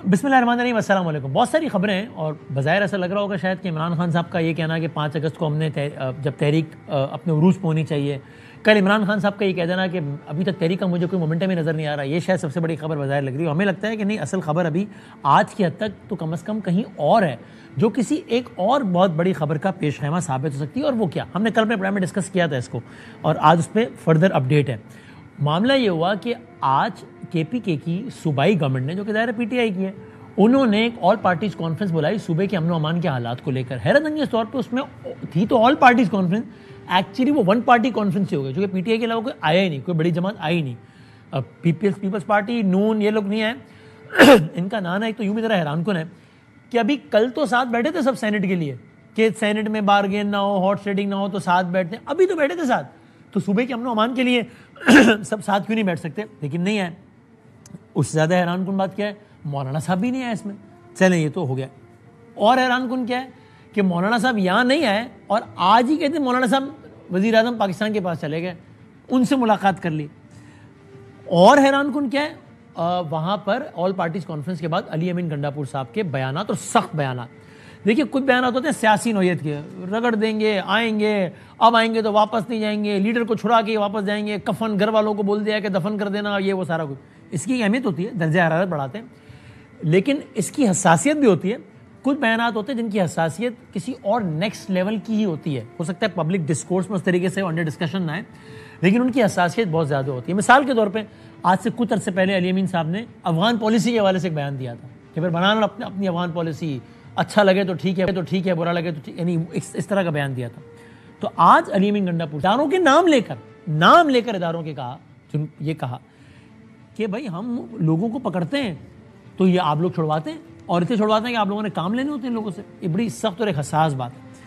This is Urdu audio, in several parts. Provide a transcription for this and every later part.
بسم اللہ الرحمن الرحیم، السلام علیکم. بہت ساری خبریں ہیں اور بظاہر ایسا لگ رہا ہوگا شاید کہ عمران خان صاحب کا یہ کہنا کہ 5 اگست کو ہم نے جب تحریک اپنے عروج پہ ہونی چاہیے، کل عمران خان صاحب کا یہ کہہ دینا کہ ابھی تک تحریک کا مجھے کوئی مومنٹم ہی نظر نہیں آ رہا، یہ شاید سب سے بڑی خبر بظاہر لگ رہی ہے. ہمیں لگتا ہے کہ نہیں، اصل خبر ابھی آج کی حد تک تو کم از کم کہیں اور ہے جو کسی ایک اور بہت بڑی خبر کا پیش خیمہ ثابت ہو سکتی ہے. اور وہ کیا، ہم نے کل اپنے پروگرام میں ڈسکس کیا تھا اس کو، اور آج اس پہ فردر اپڈیٹ ہے. معاملہ یہ ہوا کہ آج کے پی کے کی صوبائی گورنمنٹ نے، جو کہ ظاہر پی ٹی آئی کی ہے، انہوں نے ایک آل پارٹیز کانفرنس بلائی صوبے کے امن و امان کے حالات کو لے کر. حیرت انگیز طور پہ اس میں تھی تو آل پارٹیز کانفرنس، ایکچولی وہ ون پارٹی کانفرنس ہی ہو گئی، جو کہ پی ٹی آئی کے علاوہ کوئی آیا ہی نہیں، کوئی بڑی جماعت آئی نہیں. پیپلز پارٹی، نون، یہ لوگ نہیں آئے. ان کا نام ہے ایک تو یوں بھی ذرا حیران کن ہے کہ ابھی کل تو ساتھ بیٹھے تھے سب سینٹ کے لیے کہ سینٹ میں بارگین نہ ہو، ہارٹ شیڈنگ نہ ہو تو ساتھ بیٹھتے ہیں. ابھی تو بیٹھے تھے ساتھ، تو صوبے کے امن و امان کے لیے سب ساتھ کیوں نہیں بیٹھ سکتے؟ لیکن نہیں آئے. اس سے زیادہ حیران کن بات کیا ہے، مولانا صاحب بھی نہیں آئے اس میں. چلیں یہ تو ہو گیا. اور حیران کن کیا ہے کہ مولانا صاحب یہاں نہیں آئے اور آج ہی کہتے ہیں مولانا صاحب وزیر اعظم پاکستان کے پاس چلے گئے، ان سے ملاقات کر لی. اور حیران کن کیا ہے، وہاں پر آل پارٹیز کانفرنس کے بعد علی امین گنڈا پور صاحب کے بیانات، اور سخت بیانات. دیکھیے کچھ بیانات ہوتے ہیں سیاسی نوعیت کے، رگڑ دیں گے، آئیں گے، اب آئیں گے تو واپس نہیں جائیں گے، لیڈر کو چھڑا کے واپس جائیں گے، کفن گھر والوں کو بول دیا کہ دفن کر دینا، یہ وہ سارا کچھ. اس کی اہمیت ہوتی ہے، درجہ حرارت بڑھاتے ہیں، لیکن اس کی حساسیت بھی ہوتی ہے. کچھ بیانات ہوتے ہیں جن کی حساسیت کسی اور نیکسٹ لیول کی ہی ہوتی ہے. ہو سکتا ہے پبلک ڈسکورس میں اس طریقے سے انڈر ڈسکشن نہ آئے، لیکن ان کی حساسیت بہت زیادہ ہوتی ہے. مثال کے طور پہ آج سے کچھ عرصے پہلے علی امین صاحب نے افغان پالیسی کے حوالے سے ایک بیان دیا تھا کہ پھر بنانا اپنی افغان پالیسی، اچھا لگے تو ٹھیک ہے، برا لگے تو ٹھیک، یعنی اس طرح کا بیان دیا تھا. تو آج علی امین گنڈا پور اداروں کے نام لے کر اداروں کے یہ کہا کہ بھائی ہم لوگوں کو پکڑتے ہیں تو یہ آپ لوگ چھڑواتے ہیں، اور اسے چھڑواتے ہیں کہ آپ لوگوں نے کام لینے ہوتے ہیں لوگوں سے. یہ بڑی سخت اور ایک حساس بات ہے.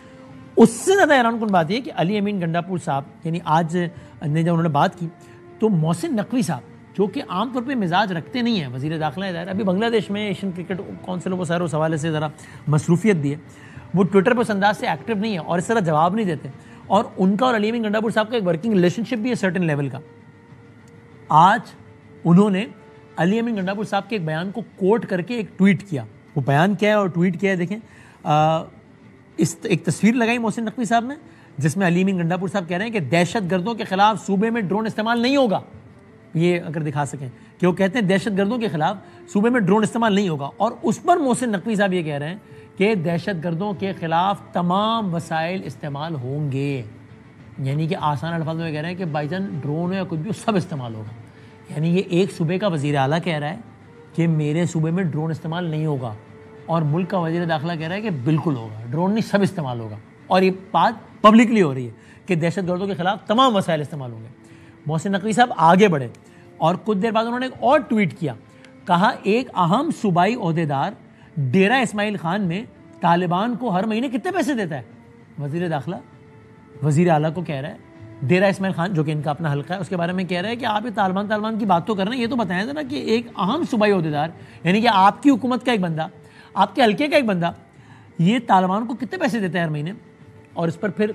اس سے زیادہ حیران کن بات یہ کہ علی امین گنڈا پور صاحب، یعنی آج نے جب انہوں نے بات کی تو محسن نقوی صاحب، جو کہ عام طور پہ مزاج رکھتے نہیں ہیں، وزیر داخلہ ہے، ابھی بنگلہ دیش میں ایشین کرکٹ کونسل وہ سارے اس حوالے سے ذرا مصروفیت دی ہے، وہ ٹویٹر پہ اس انداز سے ایکٹیو نہیں ہے اور اس طرح جواب نہیں دیتے. اور ان کا اور علی امین گنڈا پور صاحب کا ایک ورکنگ ریلیشن شپ بھی ہے سرٹن لیول کا. آج انہوں نے علی امین گنڈا پور صاحب کے ایک بیان کو کوٹ کر کے ایک ٹویٹ کیا. وہ بیان کیا ہے اور ٹویٹ کیا ہے دیکھیں. ایک تصویر لگائی محسن نقوی صاحب نے جس میں علی امین گنڈا پور صاحب کہہ رہے ہیں کہ دہشت گردوں کے خلاف صوبے میں ڈرون استعمال نہیں ہوگا. یہ اگر دکھا سکیں کہ وہ کہتے ہیں دہشت گردوں کے خلاف صوبے میں ڈرون استعمال نہیں ہوگا، اور اس پر محسن نقوی صاحب یہ کہہ رہے ہیں کہ دہشت گردوں کے خلاف تمام وسائل استعمال ہوں گے. یعنی کہ آسان الفاظ میں کہہ رہے ہیں کہ بائی جان ڈرون ہو یا کچھ بھی سب استعمال ہوگا. یعنی یہ ایک صوبے کا وزیر اعلیٰ کہہ رہا ہے کہ میرے صوبے میں ڈرون استعمال نہیں ہوگا، اور ملک کا وزیر داخلہ کہہ رہا ہے کہ بالکل ہوگا، ڈرون نہیں سب استعمال ہوگا. اور یہ بات پبلکلی ہو رہی ہے کہ دہشت گردوں کے خلاف تمام وسائل استعمال ہوں گے. محسن نقوی صاحب آگے بڑھے اور کچھ دیر بعد انہوں نے ایک اور ٹویٹ کیا. کہا ایک اہم صوبائی عہدیدار ڈیرہ اسماعیل خان میں طالبان کو ہر مہینے کتنے پیسے دیتا ہے؟ وزیر داخلہ وزیر اعلیٰ کو کہہ رہا ہے، ڈیرہ اسماعیل خان جو کہ ان کا اپنا حلقہ ہے اس کے بارے میں کہہ رہا ہے کہ آپ یہ طالبان کی بات تو کر رہے ہیں، یہ تو بتائیں ذرا کہ ایک اہم صوبائی عہدیدار، یعنی کہ آپ کی حکومت کا ایک بندہ، آپ کے حلقے کا ایک بندہ، یہ طالبان کو کتنے پیسے دیتا ہے ہر مہینے؟ اور اس پر پھر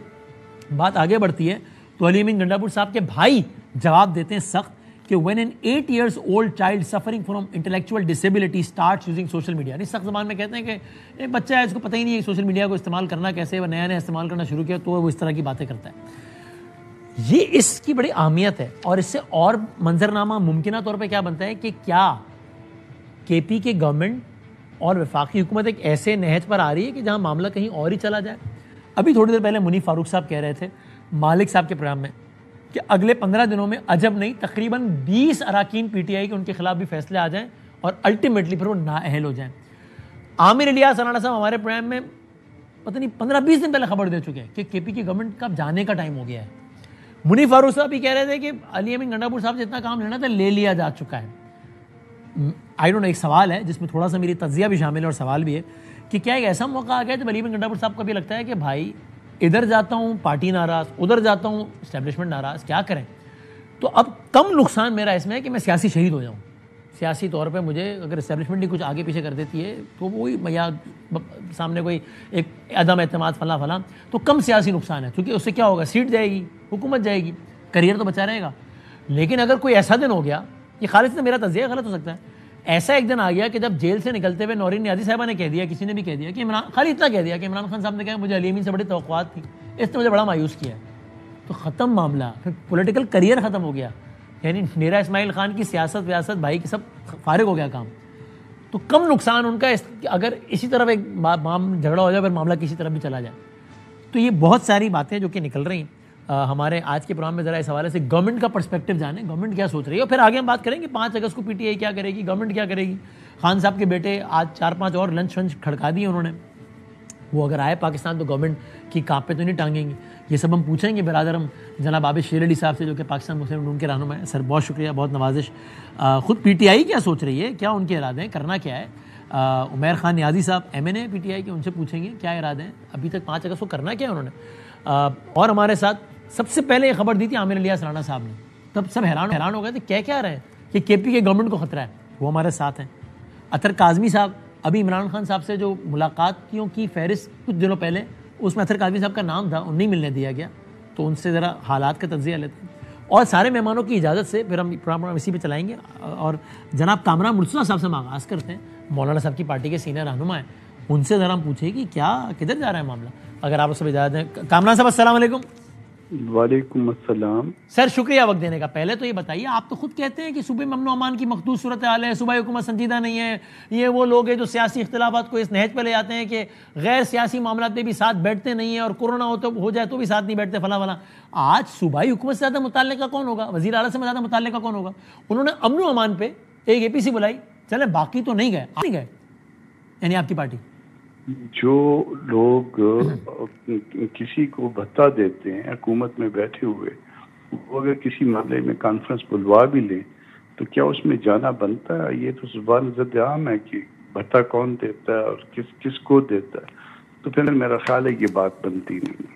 بات آگے بڑھتی ہے تو علی امین گنڈا پور صاحب کے بھائی جواب دیتے ہیں سخت کہ when an 8 years old child suffering from intellectual disability starts using social media، یعنی سخت زبان میں کہتے ہیں کہ ایک بچہ ہے، اس کو پتہ ہی نہیں ہے سوشل میڈیا کو استعمال کرنا کیسے، وہ نیا استعمال کرنا شروع کیا تو وہ اس طرح کی باتیں کرتا ہے. یہ اس کی بڑی اہمیت ہے. اور اس سے اور منظرنامہ ممکنہ طور پہ کیا بنتا ہے کہ کیا کے پی کے گورنمنٹ اور وفاقی حکومت ایک ایسے نہج پر آ رہی ہے کہ جہاں معاملہ کہیں اور ہی چلا جائے. ابھی تھوڑی دیر پہلے منیف فاروق صاحب کہہ رہے تھے مالک صاحب کے پروگرام میں کہ اگلے 15 دنوں میں عجب نہیں تقریباً 20 اراکین پی ٹی آئی کے ان کے خلاف بھی فیصلے آ جائیں اور الٹیمیٹلی پھر وہ نااہل ہو جائیں. عامر الیاس رانا صاحب ہمارے پروگرام میں پتہ نہیں 15-20 دن پہلے خبر دے چکے ہیں کہ کے پی کی گورنمنٹ کا جانے کا ٹائم ہو گیا ہے. منیف فاروق صاحب بھی کہہ رہے تھے کہ علی امین گنڈا پور صاحب سے اتنا کام لینا تھا لے لیا جا چکا ہے. آئی ڈونٹ نو، ایک سوال ہے جس میں تھوڑا سا میری تجزیہ بھی شامل ہے اور سوال بھی ہے کہ کیا ایک ایسا موقع آ گیا جب علی امین گنڈا پور صاحب کو بھی لگتا ہے کہ بھائی ادھر جاتا ہوں پارٹی ناراض، ادھر جاتا ہوں اسٹیبلشمنٹ ناراض، کیا کریں؟ تو اب کم نقصان میرا اس میں ہے کہ میں سیاسی شہید ہو جاؤں. سیاسی طور پہ مجھے اگر اسٹیبلشمنٹ ہی کچھ آگے پیچھے کر دیتی ہے تو وہی یا سامنے کوئی ایک عدم اعتماد فلاں تو کم سیاسی نقصان ہے، کیونکہ اس سے کیا ہوگا، سیٹ جائے گی، حکومت جائے گی، کریئر تو بچا رہے گا. لیکن اگر کوئی ایسا دن ہو گیا، یہ خالص میں میرا تجزیہ غلط ہو سکتا ہے، ایسا ایک دن آ گیا کہ جب جیل سے نکلتے ہوئے نورین نیازی صاحبہ نے کہہ دیا, کسی نے بھی کہہ دیا کہ عمران, خالی اتنا کہہ دیا کہ عمران خان صاحب نے کہا مجھے علی امین سے بڑی توقعات تھی, اس نے مجھے بڑا مایوس کیا ہے, تو ختم معاملہ, پھر پولیٹیکل کریئر ختم ہو گیا. یعنی میرا اسماعیل خان کی سیاست ویاست بھائی کی سب فارغ ہو گیا کام. تو کم نقصان ان کا اگر اسی طرف ایک جھگڑا ہو جائے پھر معاملہ کسی طرف بھی چلا جائے. تو یہ بہت ساری باتیں جو کہ نکل رہی ہیں ہمارے آج کے پروگرام میں. ذرا اس حوالے سے گورنمنٹ کا پرسپیکٹو جانیں, گورنمنٹ کیا سوچ رہی ہے, اور پھر آگے ہم بات کریں گے 5 اگست کو پی ٹی آئی کیا کرے گی, گورنمنٹ کیا کرے گی. خان صاحب کے بیٹے آج 4-5 اور لنچ ونچ کھڑکا دیے انہوں نے, وہ اگر آئے پاکستان تو گورنمنٹ کی کانپ پہ تو نہیں ٹانگیں گے. یہ سب ہم پوچھیں گے برادرم جناب عابد شیر علی صاحب سے جو کہ پاکستان مسلم لیگ کے رہنما ہیں. سر بہت شکریہ, بہت نوازش. خود پی ٹی آئی کیا سوچ رہی ہے, کیا ان کے ارادے ہیں, کرنا کیا ہے. عمیر خان نیازی صاحب M N A P T I کے, ان سے پوچھیں گے کیا ارادے ہیں. ابھی تک 5 اگست کو کرنا کیا ہے انہوں نے. اور ہمارے ساتھ سب سے پہلے یہ خبر دی تھی عامر الیاس رانا صاحب نے, تب سب حیران ہو گئے تھے کیا رہے ہیں کہ کے پی کے گورنمنٹ کو خطرہ ہے. وہ ہمارے ساتھ ہیں. اطہر کاظمی صاحب, ابھی عمران خان صاحب سے جو ملاقاتوں کی فہرست کچھ دنوں پہلے, اس میں اطہر کاظمی صاحب کا نام تھا, نہیں ملنے دیا گیا, تو ان سے ذرا حالات کا تجزیہ لیتے ہیں. اور سارے مہمانوں کی اجازت سے پھر ہم پروگرام اسی پہ چلائیں گے. اور جناب کامران مرتضیٰ صاحب سے ہم آغاز کرتے ہیں, مولانا صاحب کی پارٹی کے سینئر رہنما ہیں. ان سے ذرا ہم پوچھیں کہ کیا کدھر جا رہا ہے معاملہ, اگر آپ سب اجازت دیں. کامران صاحب السلام علیکم. وعلیکم السلام. سر شکریہ وقت دینے کا. پہلے تو یہ بتائیے, آپ تو خود کہتے ہیں کہ صوبے میں امن و امان کی مخدوش صورتحال ہے, صوبائی حکومت سنجیدہ نہیں ہے, یہ وہ لوگ ہیں جو سیاسی اختلافات کو اس نہج پہ لے جاتے ہیں کہ غیر سیاسی معاملات پہ بھی ساتھ بیٹھتے نہیں ہیں, اور کورونا ہو جائے تو بھی ساتھ نہیں بیٹھتے, فلاں فلاں. آج صوبائی حکومت سے زیادہ متعلقہ کون ہوگا, وزیر اعلیٰ سے زیادہ متعلقہ کون ہوگا. انہوں نے امن و امان پہ ایک اے پی سی بلائی, چلیں باقی تو نہیں گئے, یعنی آپ کی پارٹی. جو لوگ کسی کو بھتا دیتے ہیں حکومت میں بیٹھے ہوئے, وہ اگر کسی معاملے میں کانفرنس بلوا بھی لیں تو کیا اس میں جانا بنتا ہے؟ یہ تو زبان زد عام ہے کہ بھتا کون دیتا ہے اور کس کو دیتا ہے. تو پھر میرا خیال ہے یہ بات بنتی نہیں.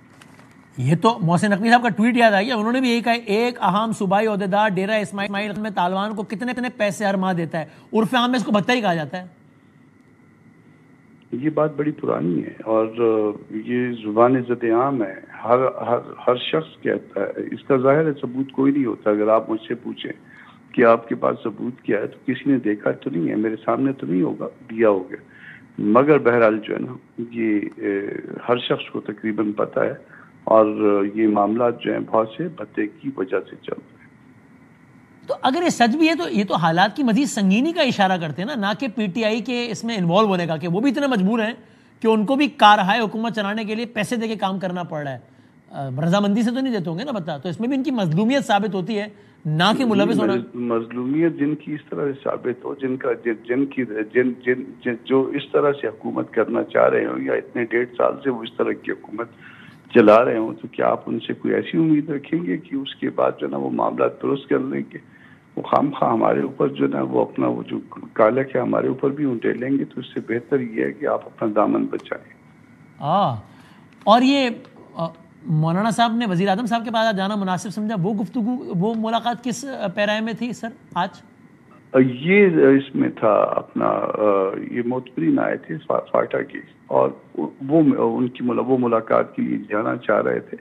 یہ تو محسن نقوی صاحب کا ٹویٹ یاد آ گیا, انہوں نے بھی یہی کہا, ایک اہم صوبائی عہدیدار ڈیرہ اسماعیل میں طالبان کو کتنے پیسے ہر ماہ دیتا ہے, عرف عام میں اس کو بھتا ہی کہا جاتا ہے. یہ بات بڑی پرانی ہے اور یہ زبان زد عام ہے, ہر شخص کہتا ہے. اس کا ظاہر ہے ثبوت کوئی نہیں ہوتا. اگر آپ مجھ سے پوچھیں کہ آپ کے پاس ثبوت کیا ہے, تو کسی نے دیکھا تو نہیں ہے, میرے سامنے تو نہیں ہوگا دیا ہوگا. مگر بہرحال جو ہے نا, یہ ہر شخص کو تقریباً پتہ ہے, اور یہ معاملات جو ہیں بہت سے بھتے کی وجہ سے چل رہے ہیں. تو اگر یہ سچ بھی ہے تو یہ تو حالات کی مزید سنگینی کا اشارہ کرتے ہیں نا کہ پی ٹی آئی کے اس میں انوالو ہونے کا, کہ وہ بھی اتنے مجبور ہیں کہ ان کو بھی کارہائے حکومت چلانے کے لیے پیسے دے کے کام کرنا پڑ رہا ہے. رضامندی سے تو نہیں دیتے ہوں گے نا بتا, تو اس میں بھی ان کی مظلومیت ثابت ہوتی ہے, نہ کہ ملوث ہونا. مظلومیت جن کی اس طرح سے ثابت ہو, جو اس طرح سے حکومت کرنا چاہ رہے ہوں, یا اتنے 1.5 سال سے وہ اس طرح کی حکومت چلا رہے ہوں, تو کیا آپ ان سے کوئی ایسی امید رکھیں گے کہ اس کے بعد جو ہے نا وہ معاملات درست کر لیں گے؟ وہ خام خواہ ہمارے اوپر جو ہے نا وہ اپنا وہ جو کالک ہے ہمارے اوپر بھی اٹھیلیں گے. تو اس سے بہتر یہ ہے کہ آپ اپنا دامن بچائیں. اور یہ مولانا صاحب نے وزیر اعظم صاحب کے پاس جانا مناسب سمجھا, وہ گفتگو, وہ ملاقات کس پیرائے میں تھی سر آج؟ یہ اس میں تھا اپنا, یہ معتبرین آئے تھے فاٹا کے, اور وہ ان کی وہ ملاقات کے لیے جانا چاہ رہے تھے.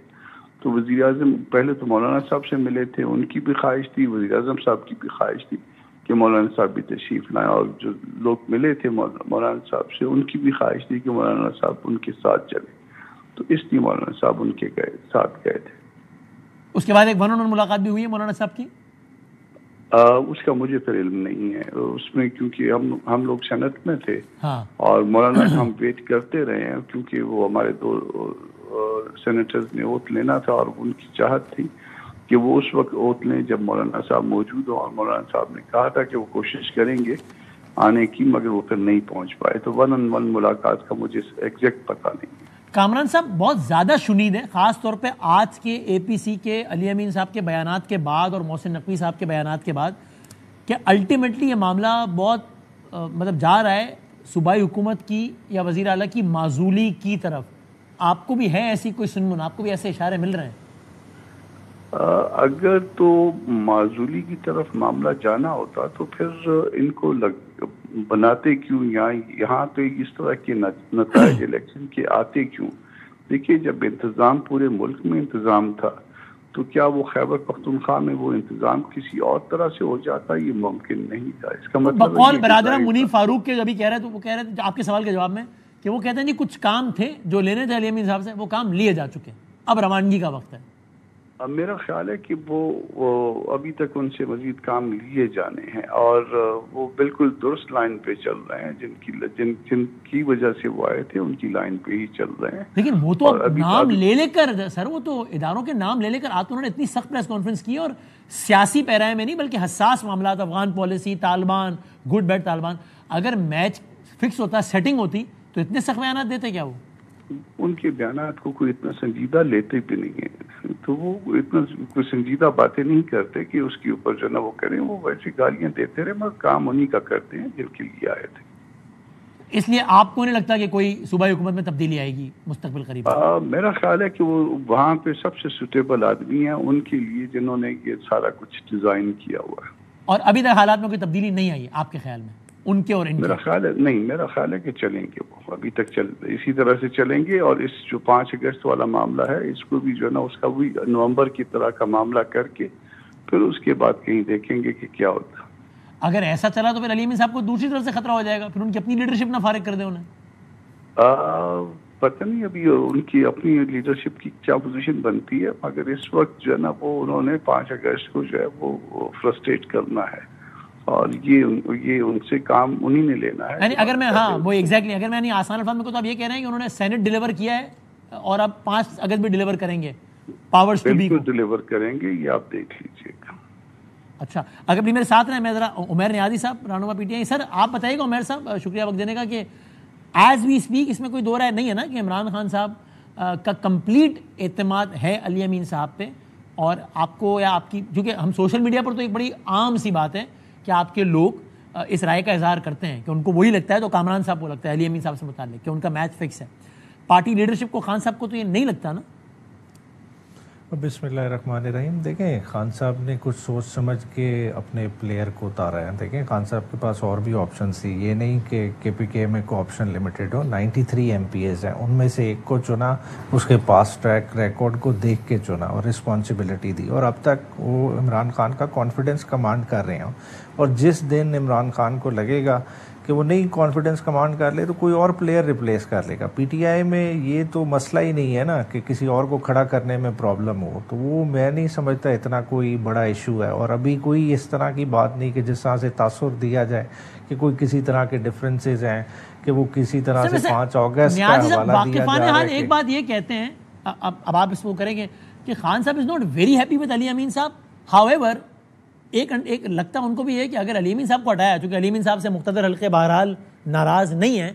تو وزیر اعظم پہلے تو مولانا صاحب سے ملے تھے, ان کی بھی خواہش تھی, وزیر اعظم صاحب کی بھی خواہش تھی کہ مولانا صاحب بھی تشریف لائیں, اور جو لوگ ملے تھے مولانا صاحب سے, ان کی بھی خواہش تھی کہ مولانا صاحب ان کے ساتھ چلیں. تو اس لیے مولانا صاحب ان کے ساتھ گئے تھے. اس کے بعد ایک ون آن ون ملاقات بھی ہوئی ہے مولانا صاحب کی؟ اس کا مجھے پھر علم نہیں ہے اس میں, کیونکہ ہم لوگ صنعت میں تھے, اور مولانا ہم ویٹ کرتے رہے ہیں, کیونکہ وہ ہمارے 2 سینیٹرز نے اوت لینا تھا, اور ان کی چاہت تھی کہ وہ اس وقت اوت لیں جب مولانا صاحب موجود ہوں, اور مولانا صاحب نے کہا تھا کہ وہ کوشش کریں گے آنے کی, مگر وہ پھر نہیں پہنچ پائے. تو ون آن ون ملاقات کا مجھے ایگزیکٹ پتہ نہیں ہے. کامران صاحب بہت زیادہ شنید ہے, خاص طور پہ آج کے اے پی سی کے علی امین صاحب کے بیانات کے بعد اور محسن نقوی صاحب کے بیانات کے بعد, کہ الٹیمیٹلی یہ معاملہ بہت مطلب جا رہا ہے صوبائی حکومت کی یا وزیر اعلیٰ کی معزولی کی طرف. آپ کو بھی ہے ایسی کوئی سنن, آپ کو بھی ایسے اشارے مل رہے ہیں؟ اگر تو معزولی کی طرف معاملہ جانا ہوتا تو پھر ان کو بناتے کیوں, یہاں تو اس طرح کے نتائج الیکشن کے آتے کیوں؟ دیکھیے, جب انتظام پورے ملک میں انتظام تھا تو کیا وہ خیبر پختونخوا میں وہ انتظام کسی اور طرح سے ہو جاتا؟ یہ ممکن نہیں تھا. اس کا مطلب بقول برادرہ منیف فاروق کے ابھی کہہ رہے تو وہ کہہ رہے تھے آپ کے سوال کے جواب میں کہ وہ کہتے ہیں جی کچھ کام تھے جو لینے تھے علی امین صاحب سے، وہ کام لیے جا چکے، اب روانگی کا وقت ہے. میرا خیال ہے کہ وہ ابھی تک ان سے مزید کام لیے جانے ہیں اور وہ بالکل درست لائن پہ چل رہے ہیں. جن کی وجہ سے وہ آئے تھے ان کی لائن پہ ہی چل رہے ہیں. لیکن وہ تو نام لے کر سر، وہ تو اداروں کے نام لے کر آج تو انہوں نے اتنی سخت پریس کانفرنس کی، اور سیاسی پیرائے میں نہیں بلکہ حساس معاملات، Afghan policy, Taliban, good bad Taliban. اگر میچ فکس ہوتا، سیٹنگ ہوتی تو اتنے سخت بیانات دیتے کیا؟ وہ ان کے بیانات کو کوئی اتنا سنجیدہ لیتے بھی نہیں ہیں، تو وہ اتنا کوئی سنجیدہ باتیں نہیں کرتے کہ اس کے اوپر جو نا وہ کریں. وہ ویسے گالیاں دیتے رہے مگر کام انہی کا کرتے ہیں جن کے لیے آئے تھے. اس لیے آپ کو نہیں لگتا کہ کوئی صوبائی حکومت میں تبدیلی آئے گی مستقبل قریب؟ میرا خیال ہے کہ وہ وہاں پہ سب سے سوٹیبل آدمی ہیں ان کے لیے جنہوں نے یہ سارا کچھ ڈیزائن کیا ہوا ہے. اور ابھی تک حالات میں کوئی تبدیلی نہیں آئی آپ کے خیال میں ان کے اور ان کے؟ میرا خیال ہے کہ چلیں گے، وہ ابھی تک اسی طرح سے چلیں گے. اور اس جو 5 اگست والا معاملہ ہے اس کو بھی جو ہے نا اس کا بھی نومبر کی طرح کا معاملہ کر کے پھر اس کے بعد کہیں دیکھیں گے کہ کیا ہوتا. اگر ایسا چلا تو پھر علی امین صاحب کو دوسری طرف سے خطرہ ہو جائے گا، پھر ان کی اپنی لیڈرشپ نہ فارغ کر دیں انہیں. پتہ نہیں ابھی ان کی اپنی لیڈرشپ کی کیا پوزیشن بنتی ہے، مگر اس وقت جو ہے نا وہ انہوں نے 5 اگست کو جو ہے وہ فرسٹریٹ کرنا ہے اور یہ ان سے کام انہی نے لینا ہے. یعنی اگر میں وہ ایگزیکٹلی اگر میں آسان الفاظ میں کو تو آپ یہ کہہ رہے ہیں کہ انہوں نے سینٹ ڈیلیور کیا ہے اور اب 5 اگست بھی ڈیلیور کریں گے، پاورز ٹو بی بالکل ڈیلیور کریں گے، یہ آپ دیکھ لیجئے گا. اچھا اگر بھی میرے ساتھ رہے، میں ذرا عمیر نیازی صاحب رہنما پی ٹی آئی. سر آپ بتائیے گا عمیر صاحب، شکریہ وقت دینے کا، کہ ایز وی اسپیک اس میں کوئی دو رائے نہیں ہے نا کہ عمران خان صاحب کا کمپلیٹ اعتماد ہے علی امین صاحب پہ، اور آپ کو یا آپ کی، کیونکہ ہم سوشل میڈیا پر تو ایک بڑی عام سی بات ہے کہ آپ کے لوگ اس رائے کا اظہار کرتے ہیں کہ ان کو وہی لگتا ہے تو کامران صاحب کو لگتا ہے علی امین صاحب سے متعلق کہ ان کا میچ فکس ہے. پارٹی لیڈرشپ کو خان صاحب کو تو یہ نہیں لگتا نا؟ بسم اللہ الرحمن الرحیم. دیکھیں خان صاحب نے کچھ سوچ سمجھ کے اپنے پلیئر کو اتارا ہے. دیکھیں خان صاحب کے پاس اور بھی آپشنز تھی، یہ نہیں کہ کے پی کے میں کوئی آپشن لمیٹڈ ہو. 93 ایم پی ایز ہیں، ان میں سے ایک کو چنا، اس کے پاس ٹریک ریکارڈ کو دیکھ کے چنا اور رسپانسبلٹی دی، اور اب تک وہ عمران خان کا کانفیڈنس کمانڈ کر رہے ہیں. اور جس دن عمران خان کو لگے گا کہ وہ نہیں کانفیڈنس کمانڈ کر لے تو کوئی اور پلیئر ریپلیس کر لے گا. پی ٹی آئی میں یہ تو مسئلہ ہی نہیں ہے نا کہ کسی اور کو کھڑا کرنے میں پرابلم ہو، تو وہ میں نہیں سمجھتا اتنا کوئی بڑا ایشو ہے. اور ابھی کوئی اس طرح کی بات نہیں کہ جس طرح سے تاثر دیا جائے کہ کوئی کسی طرح کے ڈفرینسز ہیں کہ وہ کسی طرح سے 5 اگست کا حوالہ دیا جا رہا ہے. ایک بات یہ کہتے ہیں، اب آپ اس کو کریں گے کہ خان صاحب is not very happy with Ali Amin صاحب. ہاؤ ایور ایک لگتا ان کو بھی ہے کہ اگر علی امین صاحب کو ہٹایا، چونکہ علی امین صاحب سے مقتدر حلقے بہرحال ناراض نہیں ہیں،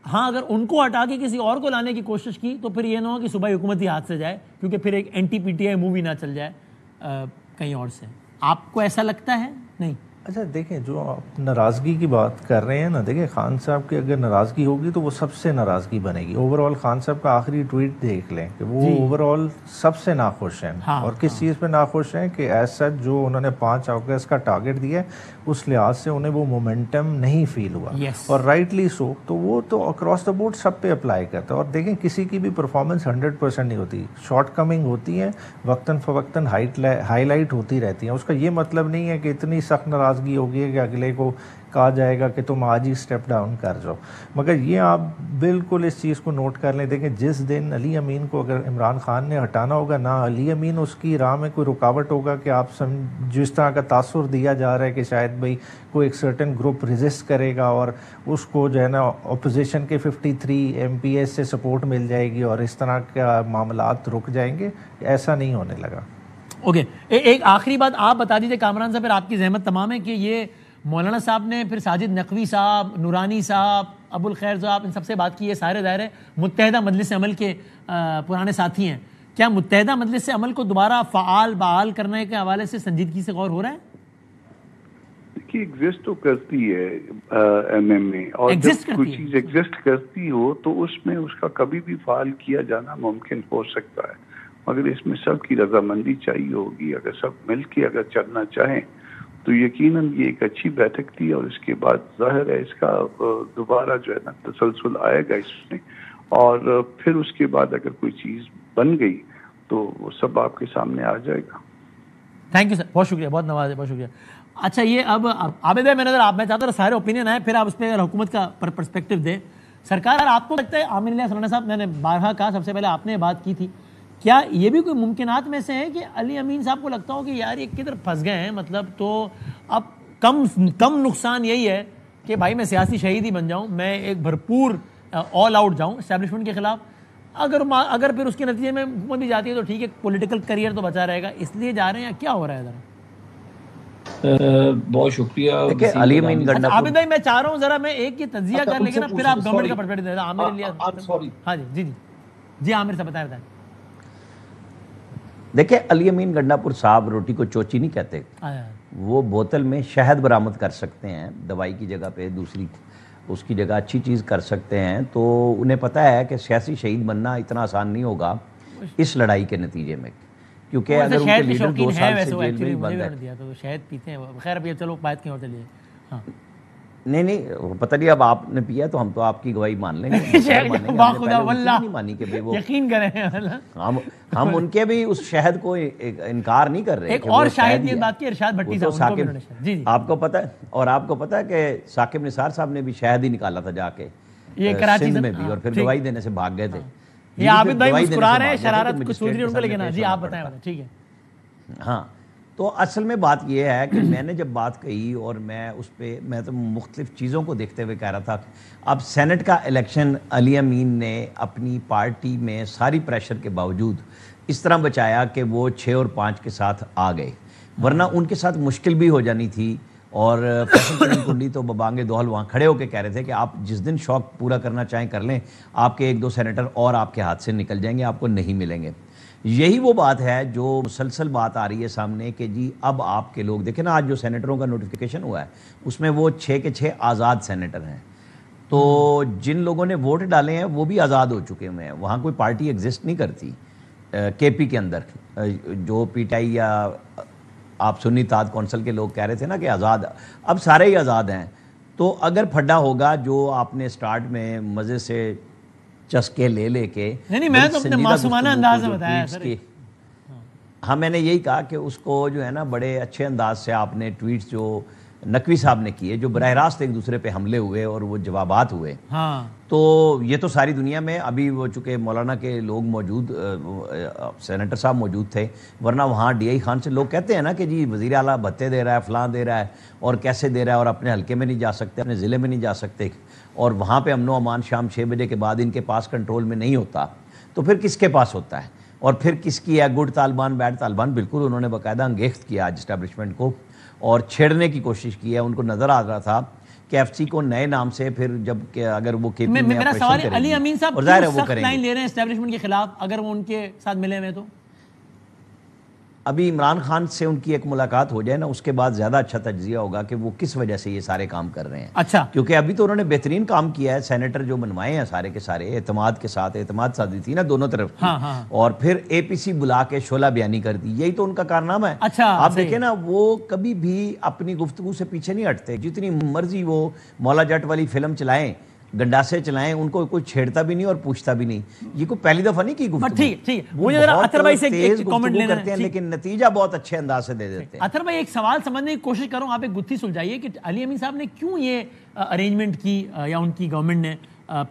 ہاں اگر ان کو ہٹا کے کسی اور کو لانے کی کوشش کی تو پھر یہ نہ ہو کہ صوبائی حکومت ہی ہاتھ سے جائے، کیونکہ پھر ایک anti P T I movie نہ چل جائے کہیں اور سے. آپ کو ایسا لگتا ہے؟ نہیں. اچھا دیکھیں، جو آپ ناراضگی کی بات کر رہے ہیں نا، دیکھیں خان صاحب کی اگر ناراضگی ہوگی تو وہ سب سے ناراضگی بنے گی. اوور آل خان صاحب کا آخری ٹویٹ دیکھ لیں کہ وہ اوور آل سب سے ناخوش ہیں. اور کس چیز پہ ناخوش ہیں کہ ایز سچ جو انہوں نے 5 اگست کا ٹارگٹ دیا ہے اس لحاظ سے انہیں وہ مومنٹم نہیں فیل ہوا، اور رائٹلی سو. تو وہ تو اکراس دا بورڈ سب پہ اپلائی کرتا ہے. اور دیکھیں کسی کی بھی پرفارمنس 100% نہیں ہوتی، شارٹ کمنگ ہوتی ہیں، وقتاً فوقتاً ہائی لائٹ ہوتی رہتی ہیں. اس کا یہ مطلب نہیں ہے کہ اتنی سخت ناراضگی ہوگی ہے کہ اگلے کو کہا جائے گا کہ تم آج ہی اسٹیپ ڈاؤن کر جاؤ. مگر یہ آپ بالکل اس چیز کو نوٹ کر لیں. دیکھیں جس دن علی امین کو اگر عمران خان نے ہٹانا ہوگا، نہ علی امین اس کی راہ میں کوئی رکاوٹ ہوگا کہ آپ جس طرح کا تاثر دیا جا رہا ہے کہ شاید بھائی کوئی ایک سرٹن گروپ ریزسٹ کرے گا اور اس کو جو ہے نا اپوزیشن کے 53 ایم پی ایس سے سپورٹ مل جائے گی اور اس طرح کا معاملات رک جائیں گے. ایسا نہیں ہونے لگا. اوکے ایک آخری بات آپ بتا دیجیے کامران صاحب، پھر آپ کی زحمت تمام ہے، کہ یہ مولانا صاحب نے پھر ساجد نقوی صاحب، نورانی صاحب، ابو الخیر صاحب، ان سب سے بات کی ہے. سارے دائرے متحدہ مجلس عمل کے پرانے ساتھی ہیں. کیا متحدہ مجلس عمل کو دوبارہ بحال کرنے کے حوالے سے سنجیدگی سے غور ہو رہا ہے؟ دیکھیے ایگزسٹ تو کرتی ہے ایم ایم میں، اور جب کوئی چیز ایگزسٹ کرتی ہو تو اس میں اس کا کبھی بھی فعال کیا جانا ممکن ہو سکتا ہے، مگر اس میں سب کی رضامندی چاہیے ہوگی. اگر سب مل کے اگر چلنا چاہیں تو یقیناً یہ ایک اچھی بیٹھک تھی، اور اس کے بعد ظاہر ہے اس کا دوبارہ جو ہے نا تسلسل آئے گا اس میں. اور پھر اس کے بعد اگر کوئی چیز بن گئی تو وہ سب آپ کے سامنے آ جائے گا. تھینک یو سر, بہت شکریہ, بہت نواز ہے, بہت شکریہ. اچھا یہ اب عابد بھائی, میں چاہتا ہوں سارے اوپینین آئے, پھر آپ اس پہ حکومت کا پرسپیکٹو دیں. سرکار آپ کو لگتا ہے, عامر الیاس رانا صاحب, میں نے بارہا کہا, سب سے پہلے آپ نے بات کی تھی, کیا یہ بھی کوئی ممکنات میں سے ہے کہ علی امین صاحب کو لگتا ہو کہ یار یہ کدھر پھنس گئے ہیں, مطلب تو اب کم نقصان یہی ہے کہ بھائی میں سیاسی شہید ہی بن جاؤں, میں ایک بھرپور آل آؤٹ جاؤں اسٹیبلشمنٹ کے خلاف, اگر پھر اس کے نتیجے میں حکومت بھی جاتی ہے تو ٹھیک ہے, پولیٹیکل کریئر تو بچا رہے گا, اس لیے جا رہے ہیں, کیا ہو رہا ہے ذرا؟ بہت شکریہ علی امین گنڈا. عابد بھائی میں چاہ رہا ہوں ذرا میں ایک یہ تجزیہ کر لیں گے نا, پھر آپ گورنمنٹ کا پرسپیکٹو دیں. عامر الیاس, ہاں جی عامر صاحب بتائیں. دیکھیں علی امین گنڈا پور صاحب روٹی کو چوچی نہیں کہتے, وہ بوتل میں شہد برآمد کر سکتے ہیں, دوائی کی جگہ پہ دوسری اس کی جگہ اچھی چیز کر سکتے ہیں. تو انہیں پتہ ہے کہ سیاسی شہید بننا اتنا آسان نہیں ہوگا اس لڑائی کے نتیجے میں, کیونکہ اگر ان کے لیڈر 2 سال سے جیل میں ہی بند ہے تو شہد پیتے ہیں. خیر اب یہ چلو بات کی اور چلیے. ہاں نہیں پتہ نہیں, اب آپ نے پیا تو ہم تو آپ کی گواہی مان لیں گے. مانی کہ یقین کریں, ہم ان کے بھی اس شہد کو انکار نہیں کر رہے. ایک اور شاہد یہ بات کی ارشاد بھٹی صاحب, آپ کو پتہ ہے, اور آپ کو پتہ ہے کہ ثاقب نثار صاحب نے بھی شہد ہی نکالا تھا جا کے سندھ میں بھی, اور پھر گواہی دینے سے بھاگ گئے تھے. یہ عابد بھائی مسکرا رہے ہیں, شرارت کچھ سوچ رہی ان کو, لیکن جی آپ بتائیں. ٹھیک ہے. ہاں تو اصل میں بات یہ ہے کہ میں نے جب بات کہی, اور میں اس پہ میں تو مختلف چیزوں کو دیکھتے ہوئے کہہ رہا تھا, اب سینٹ کا الیکشن علی امین نے اپنی پارٹی میں ساری پریشر کے باوجود اس طرح بچایا کہ وہ 6 اور 5 کے ساتھ آ گئے, ورنہ ان کے ساتھ مشکل بھی ہو جانی تھی. اور فیصل کنڈی تو ببانگ دوحل وہاں کھڑے ہو کے کہہ رہے تھے کہ آپ جس دن شوق پورا کرنا چاہیں کر لیں, آپ کے 1-2 سینیٹر اور آپ کے ہاتھ سے نکل جائیں گے, آپ کو نہیں ملیں گے. یہی وہ بات ہے جو مسلسل بات آ رہی ہے سامنے کہ جی اب آپ کے لوگ دیکھیں نا, آج جو سینیٹروں کا نوٹیفیکیشن ہوا ہے اس میں وہ 6 کے 6 آزاد سینیٹر ہیں. تو جن لوگوں نے ووٹ ڈالے ہیں وہ بھی آزاد ہو چکے ہوئے ہیں, وہاں کوئی پارٹی ایگزسٹ نہیں کرتی کے پی کے اندر. جو پی ٹی آئی یا آپ سنی اتحاد کونسل کے لوگ کہہ رہے تھے نا کہ آزاد, اب سارے ہی آزاد ہیں. تو اگر پھڈا ہوگا جو آپ نے سٹارٹ میں مزے سے چسکے لے کے, نہیں میں تو اپنے معصومانہ انداز میں بتایا سر. ہاں میں نے یہی کہا کہ اس کو جو ہے نا بڑے اچھے انداز سے آپ نے ٹویٹس جو نقوی صاحب نے کیے, جو براہ راست ایک دوسرے پہ حملے ہوئے اور وہ جوابات ہوئے, تو یہ تو ساری دنیا میں ابھی وہ چونکہ مولانا کے لوگ موجود, سینیٹر صاحب موجود تھے, ورنہ وہاں ڈی آئی خان سے لوگ کہتے ہیں نا کہ جی وزیر اعلیٰ بھتے دے رہا ہے, فلاں دے رہا ہے, اور کیسے دے رہا ہے, اور اپنے حلقے میں نہیں جا سکتے, اپنے ضلع میں نہیں جا سکتے, اور وہاں پہ امن و امان شام 6 بجے کے بعد ان کے پاس کنٹرول میں نہیں ہوتا, تو پھر کس کے پاس ہوتا ہے؟ اور پھر کس کی ہے گڈ طالبان بیڈ طالبان؟ بالکل انہوں نے باقاعدہ انگیخت کیا آج اسٹیبلشمنٹ کو اور چھیڑنے کی کوشش کی ہے. ان کو نظر آ رہا تھا کہ ایف سی کو نئے نام سے پھر جب کہ اگر وہ کے پی میں میرا سوال ہے, علی امین صاحب کیوں سخت لائن لے رہے ہیں اسٹیبلشمنٹ کے خلاف اگر وہ ان کے ساتھ ملے ہوئے؟ تو ابھی عمران خان سے ان کی ایک ملاقات ہو جائے نا, اس کے بعد زیادہ اچھا تجزیہ ہوگا کہ وہ کس وجہ سے یہ سارے کام کر رہے ہیں. اچھا, کیونکہ ابھی تو انہوں نے بہترین کام کیا ہے, سینیٹر جو بنوائے ہیں سارے کے سارے اعتماد کے ساتھ, اعتماد سازی تھی نا دونوں طرف کی, اور پھر اے پی سی بلا کے شعلہ بیانی کر دی, یہی تو ان کا کارنامہ ہے. اچھا آپ دیکھیں نا, وہ کبھی بھی اپنی گفتگو سے پیچھے نہیں ہٹتے, جتنی مرضی وہ مولا جٹ والی فلم چلائیں, گنڈاسے چلائیں, ان کو کوئی چھیڑتا بھی نہیں اور پوچھتا بھی نہیں. یہ کوئی پہلی دفعہ نہیں کی گفتگو, ٹھیک مجھے ذرا اطہر بھائی سے ایک کامنٹ لینا ہے, لیکن نتیجہ بہت اچھے انداز سے دے دیتے ہیں. اطہر بھائی ایک سوال سمجھنے کی کوشش کروں, آپ ایک گتھی سلجھائیے کہ علی امین صاحب نے کیوں یہ ارینجمنٹ کی, یا ان کی گورنمنٹ نے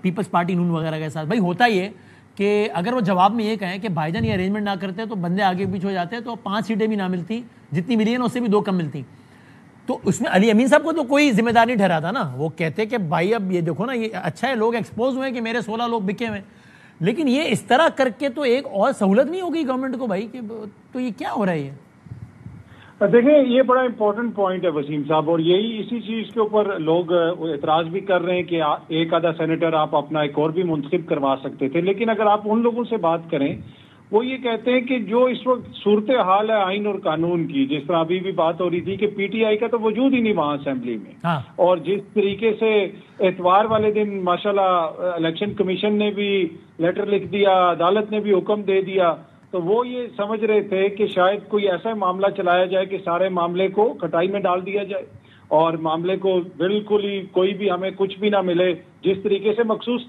پیپلز پارٹی نون وغیرہ کے ساتھ. بھائی ہوتا یہ کہ اگر وہ جواب میں یہ کہیں کہ بھائی جان یہ ارینجمنٹ نہ کرتے تو بندے آگے پیچھے ہو جاتے, تو 5 سیٹیں بھی نہ ملتی, جتنی ملی ہیں اس سے بھی 2 کم ملتی. تو اس میں علی امین صاحب کو تو کوئی ذمہ دار نہیں ٹھہراتا نا, وہ کہتے کہ بھائی اب یہ دیکھو نا, یہ اچھا ہے لوگ ایکسپوز ہوئے کہ میرے 16 لوگ بکے ہوئے, لیکن یہ اس طرح کر کے تو ایک اور سہولت نہیں ہوگی گورنمنٹ کو بھائی, کہ تو یہ کیا ہو رہا ہے یہ؟ دیکھیں یہ بڑا امپورٹنٹ پوائنٹ ہے وسیم صاحب, اور یہی اسی چیز کے اوپر لوگ اعتراض بھی کر رہے ہیں کہ ایک آدھا سینیٹر آپ اپنا ایک اور بھی منتخب کروا سکتے تھے. لیکن اگر آپ ان لوگوں سے بات کریں, وہ یہ کہتے ہیں کہ جو اس وقت صورتحال ہے آئین اور قانون کی, جس طرح ابھی بھی بات ہو رہی تھی کہ پی ٹی آئی کا تو وجود ہی نہیں وہاں اسمبلی میں, اور جس طریقے سے اتوار والے دن ماشاءاللہ الیکشن کمیشن نے بھی لیٹر لکھ دیا, عدالت نے بھی حکم دے دیا, تو وہ یہ سمجھ رہے تھے کہ شاید کوئی ایسا معاملہ چلایا جائے کہ سارے معاملے کو کھٹائی میں ڈال دیا جائے اور معاملے کو بالکل ہی کوئی بھی ہمیں کچھ بھی نہ ملے. جس طریقے سے مخصوص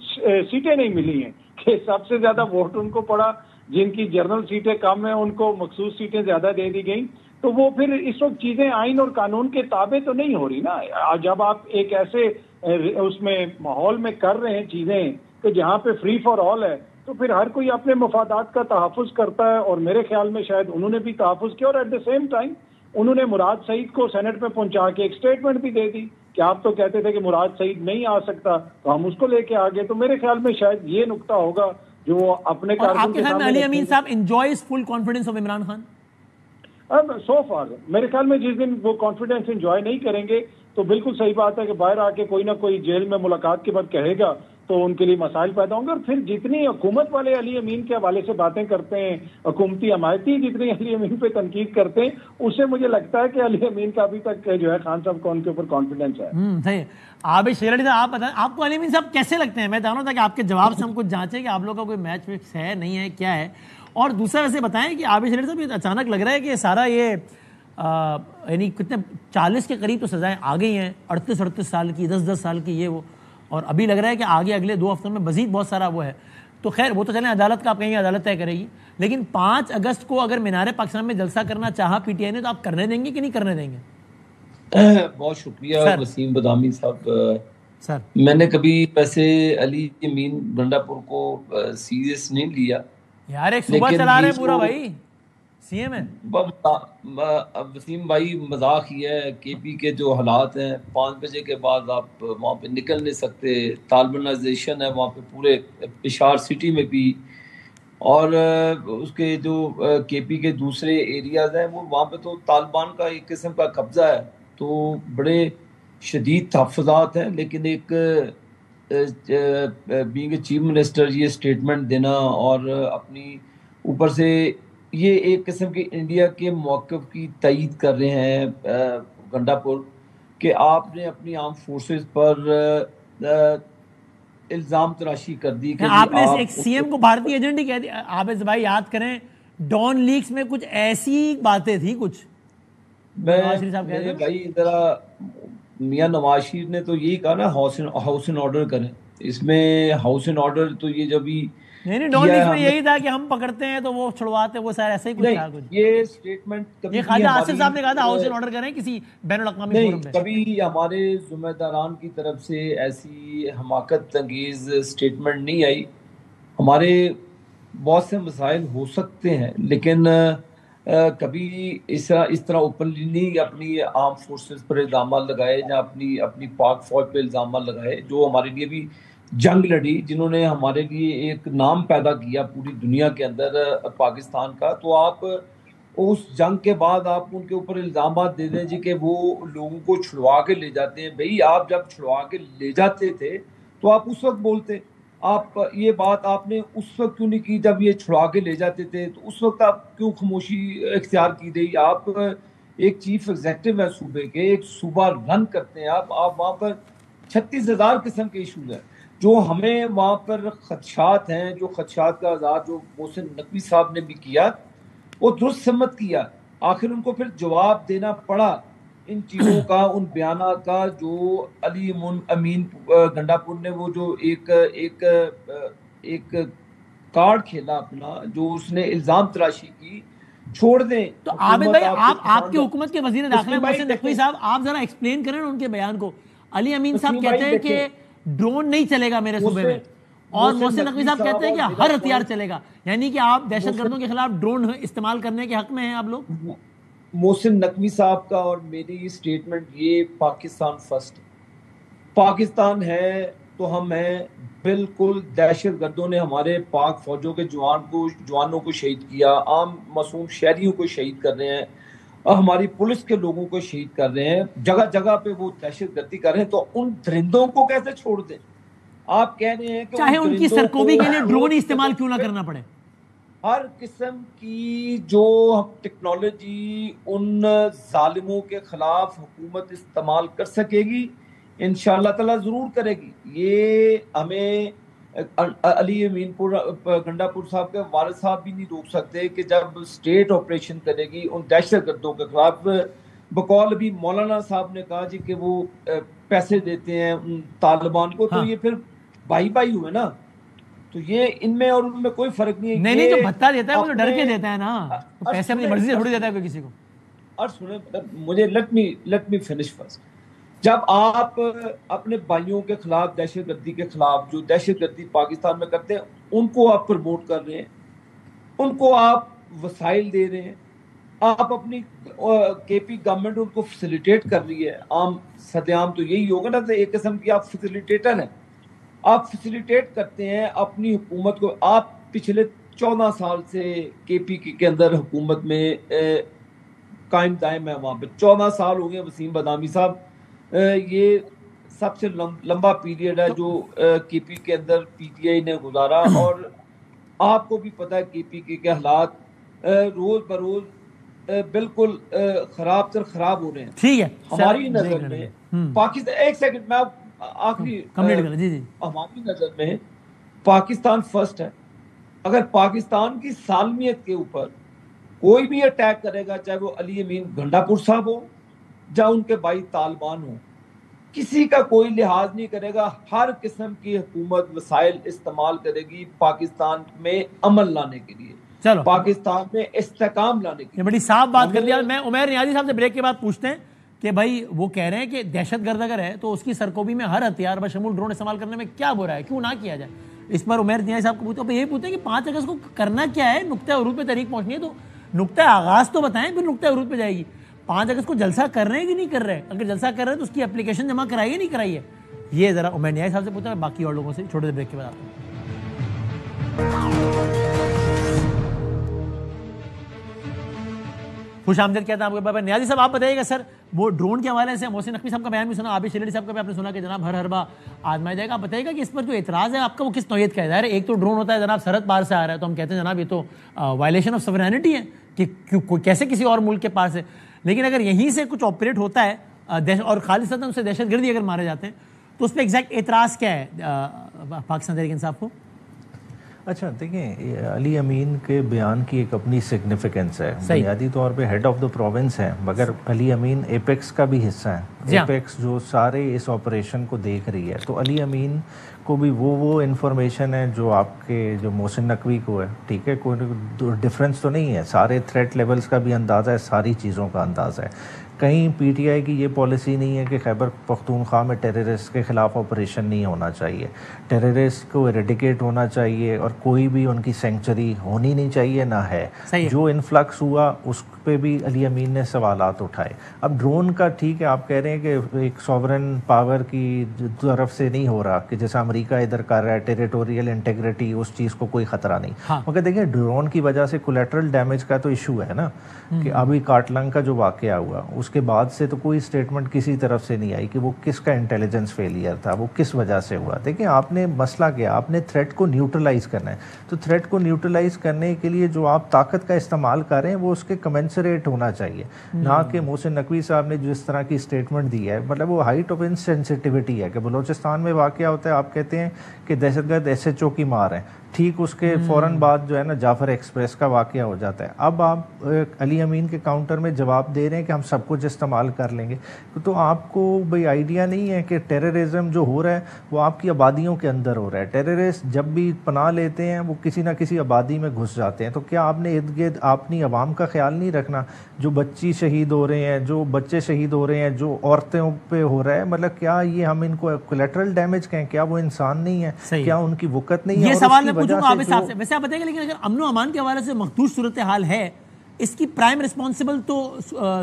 سیٹیں نہیں ملی ہیں کہ سب سے زیادہ ووٹ ان کو پڑا جن کی جنرل سیٹیں کم ہیں ان کو مخصوص سیٹیں زیادہ دے دی گئیں. تو وہ پھر اس وقت چیزیں آئین اور قانون کے تابع تو نہیں ہو رہی نا. جب آپ ایک ایسے اس میں ماحول میں کر رہے ہیں چیزیں کہ جہاں پہ فری فار آل ہے, تو پھر ہر کوئی اپنے مفادات کا تحفظ کرتا ہے, اور میرے خیال میں شاید انہوں نے بھی تحفظ کیا, اور ایٹ دا سیم ٹائم انہوں نے مراد سعید کو سینٹ میں پہنچا کے ایک اسٹیٹمنٹ بھی دے دی کہ آپ تو کہتے تھے کہ مراد سعید نہیں آ سکتا تو ہم اس کو لے کے آگے. تو میرے خیال میں شاید یہ نقطہ ہوگا جو وہ اپنے آپ کے خیال میں علی امین صاحب enjoys full confidence of Imran Khan? اب سو فار میرے خیال میں جس دن وہ کانفیڈنس انجوائے نہیں کریں گے تو بالکل صحیح بات ہے کہ باہر آ کے کوئی نہ کوئی جیل میں ملاقات کے بعد کہے گا تو ان کے لیے مسائل پیدا ہوں گے. اور پھر جتنی حکومت والے علی امین کے حوالے سے باتیں کرتے ہیں, حکومتی حمایتی جتنی علی امین پہ تنقید کرتے ہیں, اس سے مجھے لگتا ہے کہ علی امین کا ابھی تک جو ہے خان صاحب کو ان کے اوپر کانفیڈنس ہے. صحیح. عابد شیر علی صاحب آپ بتائیں, آپ کو علی امین صاحب کیسے لگتے ہیں؟ میں جانوں تھا کہ آپ کے جواب سے ہم کچھ جانچیں کہ آپ لوگوں کا کوئی میچ فکس ہے نہیں ہے کیا ہے. اور دوسرا ویسے بتائیں کہ عابد شیر علی صاحب اچانک لگ رہا ہے کہ سارا یہ یعنی کتنے 40 کے قریب تو سزائیں آ گئی ہیں, 38 سال کی, 10 سال کی, یہ وہ, اور ابھی لگ رہا ہے کہ آگے اگلے 2 ہفتوں میں مزید بہت سارا وہ ہے. تو خیر وہ تو چلیں عدالت کا آپ کہیں گے عدالت طے کرے گی, لیکن 5 اگست کو اگر مینار پاکستان میں جلسہ کرنا چاہا پی ٹی آئی نے تو آپ کرنے دیں گے کہ نہیں کرنے دیں گے؟ بہت شکریہ وسیم بدامی صاحب. سر میں نے کبھی ویسے علی امین گنڈا پور کو سیریس نہیں لیا یار, ایک صبح چلا رہے پورا بھائی سی ایم ہے. وسیم بھائی مذاق ہی ہے. کے پی کے جو حالات ہیں 5 بجے کے بعد آپ وہاں پہ نکل نہیں سکتے, طالبانائزیشن ہے وہاں پہ پورے پشاور سٹی میں بھی, اور اس کے جو کے پی کے دوسرے ایریاز ہیں وہ وہاں پہ تو طالبان کا ایک قسم کا قبضہ ہے, تو بڑے شدید تحفظات ہیں. لیکن ایک بینگ اے چیف منسٹر یہ اسٹیٹمنٹ دینا اور اپنی اوپر سے یہ ایک قسم کے انڈیا کے موقف کی تائید کر رہے ہیں گنڈا پور کہ آپ نے اپنی آرم فورسز پر الزام تراشی کر دی کہ آپ نے ایک سی ایم کو بھارتی ایجنٹ ہی کہہ دیا. عابد بھائی یاد کریں ڈان لیکس میں کچھ ایسی باتیں تھی, کچھ میں بھائی ذرا میاں نواز شریف نے تو یہی کہا نا ہاؤس اینڈ آرڈر کریں. اس میں ہاؤس اینڈ آرڈر تو یہ جب بھی نہیں ڈان لیکس میں یہی تھا کہ ہم پکڑتے ہیں تو وہ چھڑواتے, وہ سارا ایسا ہی کچھ تھا. یہ اسٹیٹمنٹ یہ خواجہ آصف صاحب نے کہا تھا ہاؤس اینڈ آرڈر کریں کسی بین الاقوامی فورم پہ. کبھی ہمارے ذمہ داران کی طرف سے ایسی حماقت انگیز اسٹیٹمنٹ نہیں آئی. ہمارے بہت سے مسائل ہو سکتے ہیں لیکن کبھی اس طرح اوپنلی نہیں اپنی آرم فورسز پر الزامات لگائے یا اپنی پاک فوج پہ الزامات لگائے جو ہمارے لیے بھی جنگ لڑی, جنہوں نے ہمارے لیے ایک نام پیدا کیا پوری دنیا کے اندر پاکستان کا. تو آپ اس جنگ کے بعد آپ ان کے اوپر الزامات دے دیں جی کہ وہ لوگوں کو چھڑوا کے لے جاتے ہیں. بھئی آپ جب چھڑوا کے لے جاتے تھے تو آپ اس وقت بولتے, آپ یہ بات آپ نے اس وقت کیوں نہیں کی جب یہ چھڑوا کے لے جاتے تھے؟ تو اس وقت آپ کیوں خاموشی اختیار کی گئی؟ آپ ایک چیف ایگزیکٹو ہے صوبے کے, ایک صوبہ رن کرتے ہیں آپ وہاں پر 36,000 قسم کے ایشوز ہیں جو ہمیں وہاں پر خدشات ہیں, جو خدشات کا اظہار جو محسن نقوی صاحب نے بھی کیا وہ درست سمت کیا. آخر ان کو پھر جواب دینا پڑا ان چیزوں کا, ان بیانات کا جو علی امین گنڈا پور نے وہ جو ایک کارڈ کھیلا اپنا, جو اس نے الزام تراشی کی, چھوڑ دیں. تو عابد بھائی آپ کی حکومت کے وزیر داخلہ محسن نقوی صاحب آپ ذرا ایکسپلین کریں ان کے بیان کو. علی امین صاحب کہتے ہیں کہ ڈرون نہیں چلے گا میرے صوبے میں, اور محسن نقوی صاحب کہتے ہیں کہ ہر ہتھیار چلے گا, یعنی کہ آپ دہشت گردوں کے خلاف ڈرون استعمال کرنے کے حق میں ہیں آپ لوگ. محسن نقوی صاحب کا اور میری اسٹیٹمنٹ یہ پاکستان فرسٹ, پاکستان ہے تو ہم ہیں. بالکل دہشت گردوں نے ہمارے پاک فوجوں کے جوانوں کو شہید کیا, عام معصوم شہریوں کو شہید کر رہے ہیں, اور ہماری پولیس کے لوگوں کو شہید کر رہے ہیں, جگہ جگہ پہ وہ دہشت گردی کر رہے ہیں. تو ان درندوں کو کیسے چھوڑ دیں؟ آپ کہہ رہے ہیں کہ چاہے ان کی سرکوبی کے لیے ڈرون استعمال کیوں نہ کرنا پڑے. ہر قسم کی جو ٹیکنالوجی ان ظالموں کے خلاف حکومت استعمال کر سکے گی انشاءاللہ تعالیٰ ضرور کرے گی. یہ ہمیں علی امین گنڈا پور صاحب کے والد صاحب بھی نہیں روک سکتے کہ جب اسٹیٹ آپریشن کرے گی ان دہشت گردوں کے خلاف. بقول ابھی مولانا صاحب نے کہا جی کہ وہ پیسے دیتے ہیں طالبان کو, تو یہ پھر بھائی بھائی ہوئے نا. تو یہ ان میں اور ان میں کوئی فرق نہیں ہے. نہیں جو بھتا دیتا ہے وہ تو ڈر کے دیتا ہے نا, پیسے اپنی مرضی سے تھوڑی دیتا ہے کوئی کسی کو. اور سنیں مجھے لیٹ می فنش فرسٹ. جب آپ اپنے بھائیوں کے خلاف دہشت گردی کے خلاف جو دہشت گردی پاکستان میں کرتے ہیں ان کو آپ پروموٹ کر رہے ہیں, ان کو آپ وسائل دے رہے ہیں, آپ اپنی کے پی گورنمنٹ ان کو فیسیلیٹیٹ کر رہی ہے. عام صدعام تو یہی ہوگا نا, ایک قسم کی آپ فیسیلیٹیٹر ہیں, آپ فیسیلیٹیٹ کرتے ہیں اپنی حکومت کو. آپ پچھلے 14 سال سے کے پی کے اندر حکومت میں قائم دائم ہے, وہاں پہ 14 سال ہو گئے. وسیم بدامی صاحب, یہ سب سے لمبا پیریڈ ہے جو کے پی کے اندر پی ٹی آئی نے گزارا, اور آپ کو بھی پتہ ہے کے پی کے حالات روز بروز بالکل خراب تر خراب ہو رہے ہیں. ٹھیک ہے, ہماری نظر میں پاکستان, ایک سیکنڈ میں آخری, ہماری نظر میں پاکستان فرسٹ ہے. اگر پاکستان کی سالمیت کے اوپر کوئی بھی اٹیک کرے گا, چاہے وہ علی امین گنڈا پور صاحب ہو یا ان کے بھائی طالبان ہو, کسی کا کوئی لحاظ نہیں کرے گا. ہر قسم کی حکومت وسائل استعمال کرے گی پاکستان میں عمل لانے کے لیے, چلو پاکستان میں استحکام لانے کے لیے. بڑی صاف بات کر لیا. میں عمیر نیازی صاحب سے بریک کے بعد پوچھتے ہیں کہ بھائی وہ کہہ رہے ہیں کہ دہشت گرد اگر ہے تو اس کی سرکوبی میں ہر ہتھیار بشمول ڈرون استعمال کرنے میں کیا برا ہے, کیوں نہ کیا جائے. اس پر عمیر نیازی صاحب کو پوچھتے ہیں, یہی پوچھتے ہیں کہ 5 اگست کو کرنا کیا ہے, نقطہ عروج پہ تحریک پہنچنی ہے تو نقطہ آغاز تو بتائیں, پھر نقطہ عروج پہ جائے گی. 5 اگست کو جلسہ کر رہے ہیں کہ نہیں کر رہے, اگر جلسہ کر رہے ہیں تو اس کی اپلیکیشن جمع کرائیے نہیں کرائیے. یہ ذرا عمیر نیازی صاحب سے پوچھتا ہے, باقی اور لوگوں سے چھوٹے سے بریک کے بعد آتا ہوں. خوش آمدید کہتا ہوں آپ کو. نیازی صاحب آپ بتائیے گا سر, وہ ڈرون کے حوالے سے محسن نقوی صاحب کا بیان بھی سنا, عابد شریعتی صاحب کا بھی آپ نے سنا کہ جناب ہر حربہ آزمایا جائے گا. آپ بتائیے گا کہ اس پر جو اعتراض ہے آپ کا وہ کس نوعیت کا ہے. ظاہر ہے ایک تو ڈرون ہوتا ہے جناب سرحد پار سے آ رہا ہے تو ہم کہتے ہیں جناب یہ تو وائلیشن آف سوورینٹی ہے کہ کیسے کسی اور ملک کے پاس ہے. لیکن اگر یہیں سے کچھ آپریٹ ہوتا ہے اور خالصتاً اس سے دہشت گردی اگر مارے جاتے ہیں تو اس پہ ایگزیکٹ اعتراض کیا ہے پاکستان تحریک انصاف کو؟ اچھا دیکھیں, علی امین کے بیان کی ایک اپنی سگنیفیکنس ہے. بنیادی طور پہ ہیڈ آف دا پروونس ہیں, مگر علی امین ایپیکس کا بھی حصہ ہے. ایپیکس جو سارے اس آپریشن کو دیکھ رہی ہے, تو علی امین کو بھی وہ انفارمیشن ہے جو آپ کے جو محسن نقوی کو ہے. ٹھیک ہے, کوئی ڈفرینس تو نہیں ہے, سارے تھریٹ لیولز کا بھی اندازہ ہے, ساری چیزوں کا اندازہ ہے. کہیں پی ٹی آئی کی یہ پالیسی نہیں ہے کہ خیبر پختونخوا میں ٹیررسٹ کے خلاف آپریشن نہیں ہونا چاہیے, ٹیررسٹ کو ایریڈیکیٹ ہونا چاہیے اور کوئی بھی ان کی سینکچری ہونی نہیں چاہیے, نہ ہے. جو انفلکس ہوا اس پہ بھی علی امین نے سوالات اٹھائے. اب ڈرون کا ٹھیک ہے, آپ کہہ رہے ہیں کہ ایک سوورن پاور کی طرف سے نہیں ہو رہا کہ جیسا امریکہ ادھر کر رہا ہے, ٹیریٹوریل انٹیگریٹی اس چیز کو کوئی خطرہ نہیں. مگر دیکھیں ڈرون کی وجہ سے کولیٹرل ڈیمیج کا تو ایشو ہے نا, کہ ابھی کارٹلنگ کا جو واقعہ ہوا اس کے بعد سے تو کوئی اسٹیٹمنٹ کسی طرف سے نہیں آئی کہ وہ کس کا انٹیلیجنس فیلئر تھا, وہ کس وجہ سے ہوا. دیکھیں آپ نے مسئلہ کیا, آپ نے تھریٹ کو نیوٹرلائز کرنا ہے, تو تھریٹ کو نیوٹرلائز کرنے کے لیے جو آپ طاقت کا استعمال کر رہے ہیں وہ اس کے کمنسریٹ ہونا چاہیے, نہ کہ محسن نقوی صاحب نے جس طرح کی اسٹیٹمنٹ دی ہے, مطلب وہ ہائٹ آف انسینسٹیوٹی ہے کہ بلوچستان میں واقعہ ہوتا ہے, آپ کہتے ہیں کہ دہشت گرد ایس ایچ او کی مار ہے, ٹھیک اس کے فوراً بعد جو ہے نا جعفر ایکسپریس کا واقعہ ہو جاتا ہے. اب آپ علی امین کے کاؤنٹر میں جواب دے رہے ہیں کہ ہم سب کچھ استعمال کر لیں گے, تو آپ کو بھئی آئیڈیا نہیں ہے کہ ٹیررزم جو ہو رہا ہے وہ آپ کی آبادیوں کے اندر ہو رہا ہے. ٹیررسٹ جب بھی پناہ لیتے ہیں وہ کسی نہ کسی آبادی میں گھس جاتے ہیں, تو کیا آپ نے ارد گرد اپنی عوام کا خیال نہیں رکھنا, جو بچی شہید ہو رہے ہیں, جو بچے شہید ہو رہے ہیں, جو عورتوں پہ ہو رہا ہے, مطلب کیا یہ ہم ان کو کولیٹرل ڈیمیج کہیں, کیا وہ انسان نہیں ہے, کیا ان کی وقت نہیں ہے؟ یہ سوال میں پوچھوں گا عابد صاحب سے, ویسے آپ بتائیں گے لیکن اگر امن و امان کے حوالے سے مخدوش صورتحال ہے, اس کی پرائم رسپانسبل تو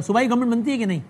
صوبائی گورنمنٹ بنتی ہے کہ نہیں؟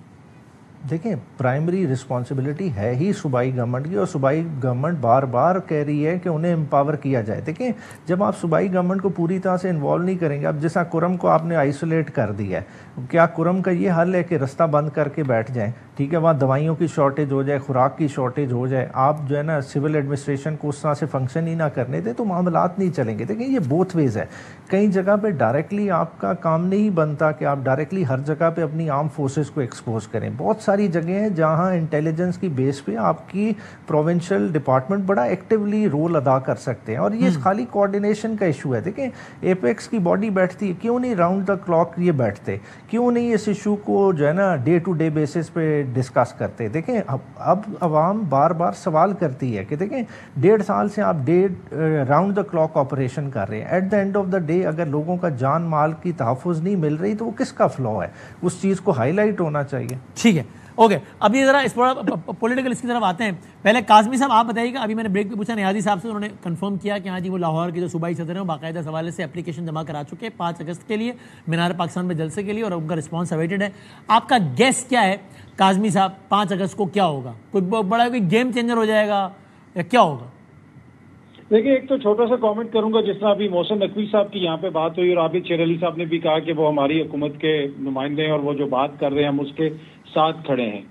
دیکھیں پرائمری رسپانسبلٹی ہے ہی صوبائی گورنمنٹ کی, اور صوبائی گورنمنٹ بار بار کہہ رہی ہے کہ انہیں امپاور کیا جائے. دیکھیں جب آپ صوبائی گورنمنٹ کو پوری طرح سے انوالو نہیں کریں گے, اب جیسا کرم کو آپ نے آئسولیٹ کر دیا ہے, کیا کرم کا یہ حل ہے کہ رستہ بند کر کے بیٹھ جائیں؟ ٹھیک ہے, وہاں دوائیوں کی شارٹیج ہو جائے, خوراک کی شارٹیج ہو جائے, آپ جو ہے نا سول ایڈمنسٹریشن کو اس طرح سے فنکشن ہی نہ کرنے دیں تو معاملات نہیں چلیں گے. دیکھیں یہ بوتھ ویز ہے, کئی جگہ پہ ڈائریکٹلی آپ کا کام نہیں بنتا کہ آپ ڈائریکٹلی ہر جگہ پہ اپنی آرم فورسز کو ایکسپوز کریں. بہت ساری جگہیں ہیں جہاں انٹیلیجنس کی بیس پہ آپ کی پروونشل ڈپارٹمنٹ بڑا ایکٹیولی رول ادا کر سکتے ہیں, اور یہ خالی کوارڈینیشن کا ایشو ہے. دیکھیں ایپیکس کی باڈی بیٹھتی ہے, کیوں نہیں راؤنڈ دا کلاک یہ بیٹھتے, کیوں نہیں اس ایشو کو جو ہے نا ڈے ٹو ڈے بیسس پہ ڈسکس کرتے. دیکھیں اب عوام بار بار سوال کرتی ہے کہ دیکھیں 1.5 سال سے آپ راؤنڈ دا کلاک آپریشن کر رہے ہیں, at the end of the day اگر لوگوں کا جان مال کی تحفظ نہیں مل رہی تو وہ کس کا فلو ہے, اس چیز کو ہائی لائٹ ہونا چاہیے. ٹھیک ہے, اوکے. اب یہ ذرا اس پولیٹیکل اس کی طرف آتے ہیں. پہلے قاسمی صاحب آپ بتائیے گا, ابھی میں نے بریک پہ پوچھا نیازی صاحب سے, انہوں نے کنفرم کیا کہ ہاں جی وہ لاہور کے جو صوبائی صدر ہیں وہ باقاعدہ حوالے سے اپلیکیشن جمع کرا چکے 5 اگست کے لیے مینار پاکستان میں جلسے کے لیے, اور ان کا رسپانس اویٹڈ ہے. آپ کا گیس کیا ہے قاسمی صاحب, 5 اگست کو کیا ہوگا؟ کوئی بڑا کوئی گیم چینجر ہو جائے گا یا کیا ہوگا؟ دیکھیے ایک تو چھوٹا سا کامنٹ کروں گا, جس طرح ابھی محسن نقوی صاحب کی یہاں پہ بات ہوئی اور عابد شیر علی صاحب نے بھی کہا کہ وہ ہماری حکومت کے نمائندے ہیں اور وہ جو بات کر رہے ہیں ہم اس کے ساتھ کھڑے ہیں.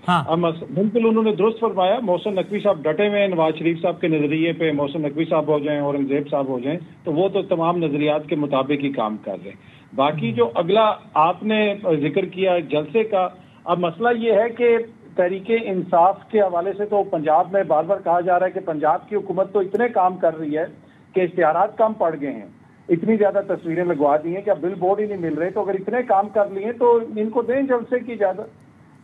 بالکل انہوں نے درست فرمایا. محسن نقوی صاحب ڈٹے ہوئے ہیں نواز شریف صاحب کے نظریے پہ, محسن نقوی صاحب ہو جائیں, اورنگزیب صاحب ہو جائیں, تو وہ تو تمام نظریات کے مطابق ہی کام کر رہے ہیں. باقی جو اگلا آپ نے ذکر کیا جلسے کا, اب مسئلہ یہ ہے کہ تحریک انصاف کے حوالے سے تو پنجاب میں بار بار کہا جا رہا ہے کہ پنجاب کی حکومت تو اتنے کام کر رہی ہے کہ اشتہارات کم پڑ گئے ہیں, اتنی زیادہ تصویریں لگوا دی ہیں کہ اب بل بورڈ ہی نہیں مل رہے. تو اگر اتنے کام کر لیے تو ان کو دیں جلسے کی اجازت,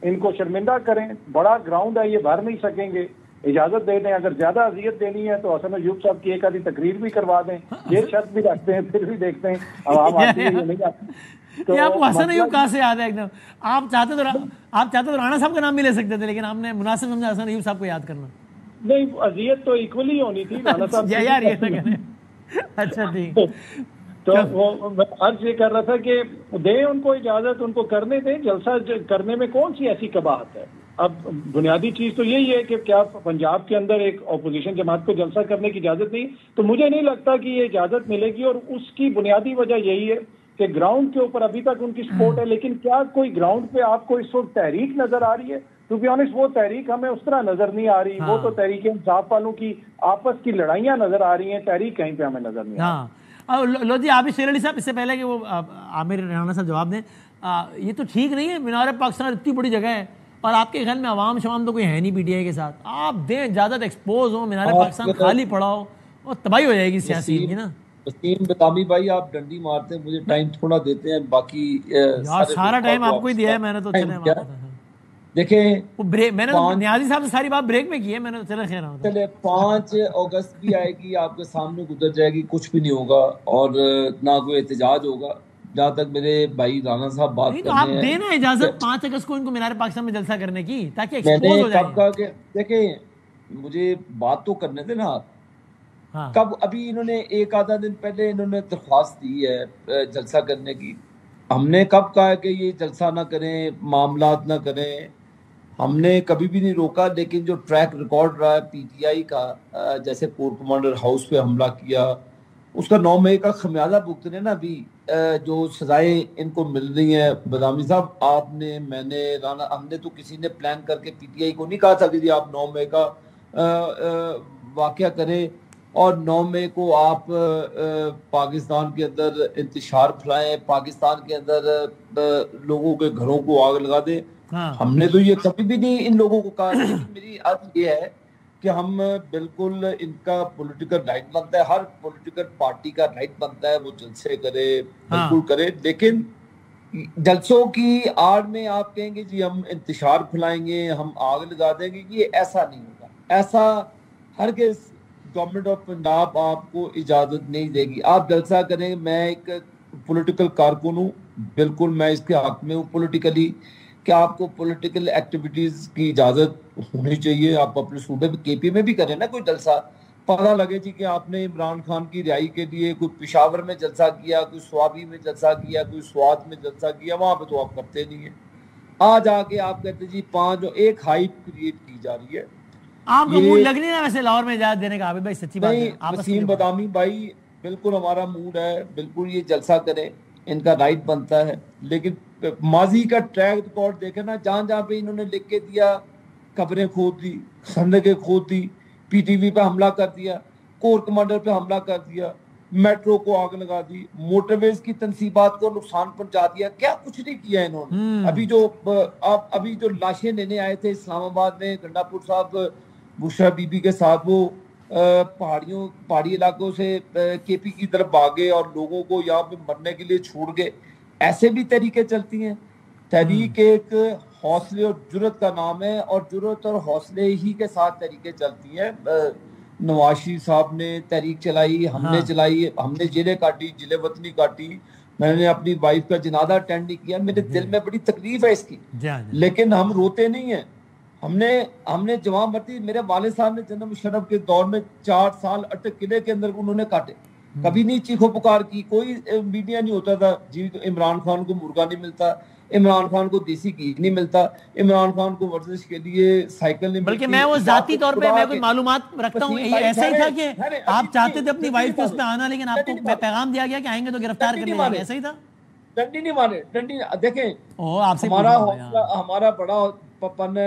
ان کو شرمندہ کریں. بڑا گراؤنڈ ہے, یہ بھر نہیں سکیں گے, اجازت دے دیں. اگر زیادہ اذیت دینی ہے تو حسن ایوب صاحب کی ایک آدھی تقریر بھی کروا دیں, یہ شرط بھی رکھتے ہیں, پھر بھی دیکھتے ہیں عوام آتی ہے یا نہیں آتی. آپ کو حسن ایوب کہاں سے یاد ہے؟ ایک دم آپ چاہتے تو رانا صاحب کا نام بھی لے سکتے تھے, لیکن آپ نے مناسب سمجھا حسن ایوب صاحب کو یاد کرنا. نہیں, اذیت تو ایکولی ہونی تھی رانا صاحب یار, یہ نہ کریں. اچھا ٹھیک. تو وہ عرض یہ کر رہا تھا کہ دیں ان کو اجازت, ان کو کرنے دیں. جلسہ کرنے میں کون سی ایسی قباحت ہے؟ اب بنیادی چیز تو یہی ہے کہ کیا پنجاب کے اندر ایک اپوزیشن جماعت کو جلسہ کرنے کی اجازت نہیں؟ تو مجھے نہیں لگتا کہ یہ اجازت ملے گی, اور اس کی بنیادی وجہ یہی ہے کہ گراؤنڈ کے اوپر ابھی تک ان کی سپورٹ ہے, لیکن کیا کوئی گراؤنڈ پہ آپ کو اس وقت تحریک نظر آ رہی ہے؟ ٹو بی آنیسٹ وہ تحریک ہمیں اس طرح نظر نہیں آ رہی. وہ تو تحریک انصاف والوں کی آپس کی لڑائیاں نظر آ رہی ہیں, تحریک کہیں پہ ہمیں نظر نہیں آ رہی. لو جی, عابد شیر علی صاحب, اس سے پہلے کہ وہ عامر رانا صاحب جواب دیں, یہ تو ٹھیک نہیں ہے. مینار پاکستان اتنی بڑی جگہ ہے اور آپ کے خیال میں عوام شوام تو کوئی ہے نہیں پی ٹی آئی کے ساتھ, آپ دیں اجازت, ایکسپوز ہو, مینار پاکستان خالی پڑا ہو, اور تباہی ہو جائے گی سیاسی کی نا. وسیم بتامی بھائی آپ ڈنڈی مارتے ہیں, مجھے ٹائم تھوڑا دیتے ہیں, باقی سارا ٹائم آپ کو ہی دیا ہے میں نے. تو دیکھیں میں نے نیازی صاحب سے ساری بات بریک میں کی ہے, میں نے چلے 5 اگست بھی آئے گی, آپ کے سامنے گزر جائے گی, کچھ بھی نہیں ہوگا اور نہ کوئی احتجاج ہوگا. جہاں تک میرے بھائی رانا صاحب بات کر رہے ہیں, آپ دینا اجازت 5 اگست کو ان کو مینار پاکستان میں جلسہ کرنے کی, تاکہ ایکسپوز ہو جائے. کب کہا کہ دیکھیں مجھے بات تو کرنے تھے نا, کب ابھی انہوں نے 1 آدھا دن پہلے انہوں نے درخواست دی ہے جلسہ کرنے کی. ہم نے کب کہا کہ یہ جلسہ نہ کریں, معاملات نہ کریں, ہم نے کبھی بھی نہیں روکا. لیکن جو ٹریک ریکارڈ رہا ہے پی ٹی آئی کا, جیسے کور کمانڈر ہاؤس پہ حملہ کیا, اس کا 9 مئی کا خمیازہ بھگتنے نا. ابھی جو سزائیں ان کو مل رہی ہیں, بدامی صاحب آپ نے, میں نے, رانا, ہم نے تو کسی نے پلان کر کے پی ٹی آئی کو نہیں کہا تھا کہ آپ 9 مئی کا واقعہ کریں اور 9 مئی کو آپ پاکستان کے اندر انتشار پھیلائیں, پاکستان کے اندر لوگوں کے گھروں کو آگ لگا دیں. ہم نے تو یہ کبھی بھی نہیں ان لوگوں کو کہا. میری عرض یہ ہے کہ ہم بالکل, ان کا پولیٹیکل رائٹ بنتا ہے, ہر پولیٹیکل پارٹی کا رائٹ بنتا ہے وہ جلسے کرے, بالکل کرے, لیکن جلسوں کی آڑ میں آپ کہیں گے جی ہم انتشار پھیلائیں گے, ہم آگ لگا دیں گے, یہ ایسا نہیں ہوگا. ایسا ہرگز گورنمنٹ آف پنجاب آپ کو اجازت نہیں دے گی. آپ جلسہ کریں, میں ایک پولیٹیکل کارکن ہوں, بالکل میں اس کے حق میں ہوں پولیٹیکلی, کہ آپ کو پولیٹیکل ایکٹیویٹیز کی اجازت ہونی چاہیے. آپ اپنے صوبے میں کے پی میں بھی کریں نا کوئی جلسہ, پتہ لگے جی کہ آپ نے عمران خان کی رہائی کے لیے کوئی پشاور میں جلسہ کیا, کوئی سوابی میں جلسہ کیا, کوئی سوات میں جلسہ کیا, وہاں پہ تو آپ کرتے نہیں ہیں. آج آ کے آپ کہتے جی 5 ایک ہائپ کریٹ کی جا رہی ہے. آپ کو موڈ لگ نہیں ہے ویسے لاہور میں اجازت دینے کا؟ عابد بھائی سچی بات ہے. وسیم بدامی بھائی بالکل ہمارا موڈ ہے, بالکل یہ جلسہ کریں, ان کا رائٹ بنتا ہے. لیکن ماضی کا ٹریک ریکارڈ دیکھیں نا, جہاں جہاں پہ انہوں نے لکھ کے دیا قبریں کھود دی, خندقیں کھود دی, پی ٹی وی پہ حملہ کر دیا, کور کمانڈر پہ حملہ کر دیا, میٹرو کو آگ لگا دی, موٹر ویز کی تنصیبات کو نقصان پہنچا دیا, کیا کچھ نہیں کیا انہوں نے. ابھی جو لاشیں لینے آئے تھے اسلام آباد میں, گنڈا پور صاحب بشرا بی بی کے ساتھ, وہ پہاڑی علاقوں سے کے پی کی طرف بھاگے اور لوگوں کو یہاں پہ مرنے کے لیے چھوڑ گئے. ایسے بھی طریقے چلتی ہیں. تحریک ایک حوصلے اور جرت کا نام ہے، اور جرت اور حوصلے ہی کے ساتھ تحریکیں چلتی ہیں. نواز شریف صاحب نے تحریک چلائی، ہم نے چلائی، ہم نے جیلیں کاٹی، جیلیں وطنی کاٹی. میں نے اپنی وائف کا جنازہ اٹینڈ نہیں کیا، میرے دل میں بڑی تکلیف ہے اس کی، لیکن ہم روتے نہیں ہیں. ہم نے جوان مرتی، میرے والد صاحب نے جنرل مشرف کے دور میں 4 سال اٹک قلعے کے اندر انہوں نے کاٹے، کبھی نہیں چیخو پکار کی، کوئی میڈیا نہیں ہوتا تھا. جی عمران خان کو مرغا نہیں ملتا، عمران خان کو دیسی گھی نہیں ملتا، عمران خان کو ورزش کے لیے سائیکل نہیں ملتی. بلکہ میں وہ ذاتی طور پہ میں کوئی معلومات رکھتا ہوں، یہ ایسا ہی تھا کہ آپ چاہتے تھے اپنی وائف کے اس پہ آنا، لیکن آپ کو پیغام دیا گیا کہ آئیں گے تو گرفتار کرنے لیں گے، ایسا ہی تھا. ڈنڈی نہیں مارے، ڈنڈی دیکھیں آپ سے ہمارا بڑا پپن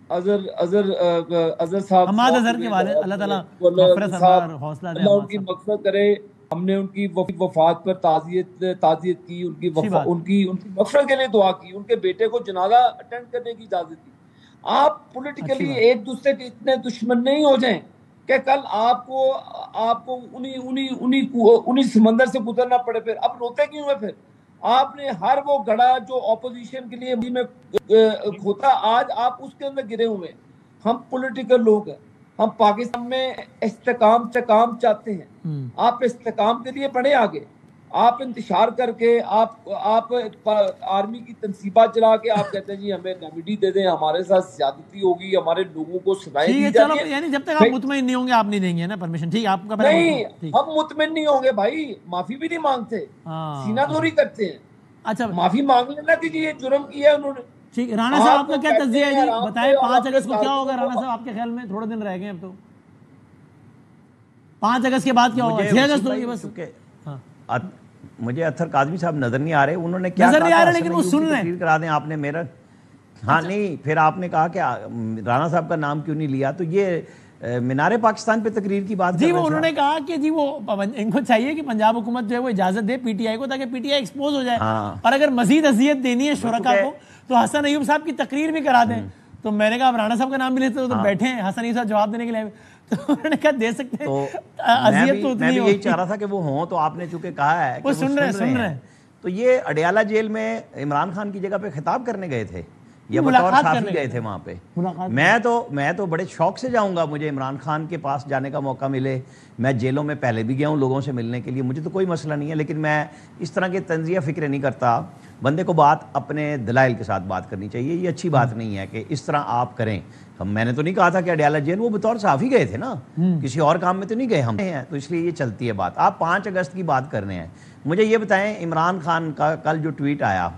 اظہر صاحب، حماد اظہر کے والد، اللہ تعالیٰ مغفرت فرمائے، حوصلہ دے، اللہ ان کی مغفرت کرے. ہم نے ان کی وفات پر تعزیت کی، ان کی مغفرت کے لیے دعا کی، ان کے بیٹے کو جنازہ اٹینڈ کرنے کی اجازت دی. آپ پولیٹیکلی ایک دوسرے کے اتنے دشمن نہیں ہو جائیں کہ کل آپ کو انہی سمندر سے گزرنا پڑے. پھر اب روتے کیوں ہیں؟ پھر آپ نے ہر وہ گڑا جو اپوزیشن کے لیے میں کھوتا، آج آپ اس کے اندر گرے ہوئے. ہم پولیٹیکل لوگ ہیں، ہم پاکستان میں استحکام چاہتے ہیں. آپ استحکام کے لیے بڑھے آگے، آپ انتشار کر کے آپ آرمی کی تنصیبات چلا کے آپ کہتے ہیں جی ہمیں ریمیڈی دے دیں، ہمارے ساتھ زیادتی ہوگی، ہمارے لوگوں کو سزائیں دی جاتی ہیں. یعنی جب تک آپ مطمئن نہیں ہوں گے آپ نہیں دیں گے نا پرمیشن. ٹھیک، آپ کا نہیں، ہم مطمئن نہیں ہوں گے بھائی، معافی بھی نہیں مانگتے، سینہ دوری کرتے ہیں. اچھا معافی مانگ لینا کہ جی یہ جرم کیا انہوں نے. ٹھیک، رانا صاحب آپ کا کیا تجزیہ ہے جی؟ بتائیں 5 اگست کو کیا ہوگا رانا صاحب آپ کے خیال میں؟ تھوڑے دن رہ گئے اب تو. 5 اگست کے بعد کیا ہوگا؟ 6 اگست ہوگی بس. مجھے اطہر کاظمی صاحب نظر نہیں آ رہے، انہوں نے کیا نظر نہیں آ رہے لیکن وہ سن رہے ہیں. کرا دیں آپ نے میرا. ہاں نہیں، پھر آپ نے کہا کہ رانا صاحب کا نام کیوں نہیں لیا، تو یہ مینار پاکستان پہ تقریر کی بات جی. وہ انہوں نے کہا کہ جی وہ ان کو چاہیے کہ پنجاب حکومت جو ہے وہ اجازت دے پی ٹی آئی کو، تاکہ پی ٹی آئی ایکسپوز ہو جائے، اور اگر مزید اذیت دینی ہے شرکا کو تو حسن ایوب صاحب کی تقریر بھی کرا دیں. تو میں نے کہا رانا صاحب کا نام بھی لیتے تو بیٹھے ہیں، حسن ایوب صاحب جواب دینے کے لیے. تو انہوں نے کہا دے سکتے ہیں، اذیت تو اتنی میں بھی یہی چاہ رہا تھا کہ وہ ہوں، تو آپ نے چونکہ کہا ہے کہ وہ سن رہے ہیں. تو یہ اڈیالہ جیل میں عمران خان کی جگہ پہ خطاب کرنے گئے تھے یا بطور صحافی گئے تھے وہاں پہ؟ میں تو بڑے شوق سے جاؤں گا، مجھے عمران خان کے پاس جانے کا موقع ملے. میں جیلوں میں پہلے بھی گیا ہوں لوگوں سے ملنے کے لیے، مجھے تو کوئی مسئلہ نہیں ہے، لیکن میں اس طرح کے تنزیہ فکر نہیں کرتا. بندے کو بات اپنے دلائل کے ساتھ بات کرنی چاہیے. یہ اچھی بات نہیں ہے کہ اس طرح آپ کریں. میں نے تو نہیں کہا تھا کہ اڈیالہ جیل، وہ بطور صحافی گئے تھے نا، کسی اور کام میں تو نہیں گئے ہم ہیں، تو اس لیے یہ چلتی ہے بات. آپ 5 اگست کی بات کر رہے ہیں. مجھے یہ بتائیں، عمران خان کا کل جو ٹویٹ آیا،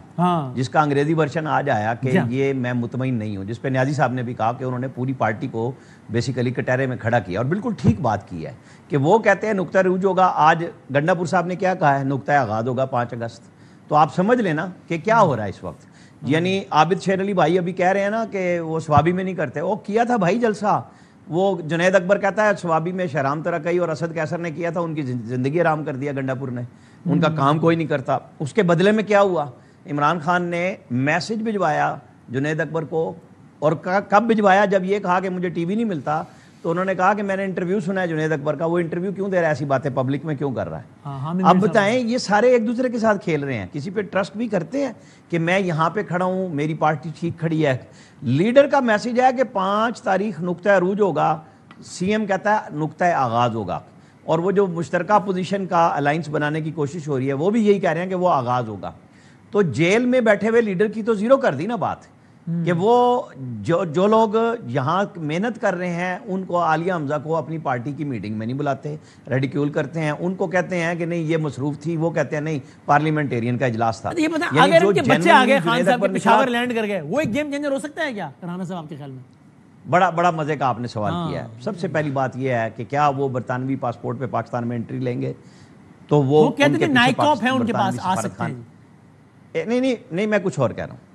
جس کا انگریزی ورژن آج آیا کہ یہ میں مطمئن نہیں ہوں، جس پہ نیازی صاحب نے بھی کہا کہ انہوں نے پوری پارٹی کو بیسیکلی کٹہرے میں کھڑا کیا، اور بالکل ٹھیک بات کی ہے کہ وہ کہتے ہیں نقطہ عروج ہوگا. آج گنڈا پور صاحب نے کیا کہا ہے؟ نقطہ آغاز ہوگا 5 اگست. تو آپ سمجھ لینا کہ کیا ہو رہا ہے اس وقت. یعنی عابد شیر علی بھائی ابھی کہہ رہے ہیں نا کہ وہ سوابی میں نہیں کرتے، وہ کیا تھا بھائی جلسہ. وہ جنید اکبر کہتا ہے سوابی میں شہرام ترکئی اور اسد کیسر نے کیا تھا، ان کی زندگی آرام کر دیا گنڈا پور نے، ان کا کام کوئی نہیں کرتا. اس کے بدلے میں کیا ہوا؟ عمران خان نے میسج بھجوایا جنید اکبر کو، اور کب بھجوایا؟ جب یہ کہا کہ مجھے ٹی وی نہیں ملتا، تو انہوں نے کہا کہ میں نے انٹرویو سنا ہے جنید اکبر کا، وہ انٹرویو کیوں دے رہا ہے، ایسی باتیں پبلک میں کیوں کر رہا ہے؟ اب بتائیں، یہ سارے ایک دوسرے کے ساتھ کھیل رہے ہیں. کسی پہ ٹرسٹ بھی کرتے ہیں کہ میں یہاں پہ کھڑا ہوں، میری پارٹی ٹھیک کھڑی ہے. لیڈر کا میسج ہے کہ 5 تاریخ نقطہ عروج ہوگا، سی ایم کہتا ہے نقطہ آغاز ہوگا، اور وہ جو مشترکہ اپوزیشن کا الائنس بنانے کی کوشش ہو رہی ہے وہ بھی یہی کہہ رہے ہیں کہ وہ آغاز ہوگا. تو جیل میں بیٹھے ہوئے لیڈر کی تو زیرو کر دی نا بات، کہ وہ جو لوگ یہاں محنت کر رہے ہیں ان کو، عالیہ حمزہ کو اپنی پارٹی کی میٹنگ میں نہیں بلاتے، ریڈیکیول کرتے ہیں، ان کو کہتے ہیں کہ نہیں یہ مصروف تھی، وہ کہتے ہیں نہیں پارلیمنٹیرین کا اجلاس تھا. اگر ان کے بچے آگے خان صاحب کے پشاور لینڈ کر گئے، وہ ایک گیم چینجر ہو سکتا ہے کیا رانا صاحب آپ کے خیال میں؟ بڑا مزے کا آپ نے سوال کیا ہے. سب سے پہلی بات یہ ہے کہ کیا وہ برطانوی پاسپورٹ پہ پاکستان میں انٹری لیں گے؟ تو وہ کہتے ہیں نائکاپ ہے ان کے پاس، آ سکتے ہیں. نہیں، میں کچھ اور کہہ رہا ہوں.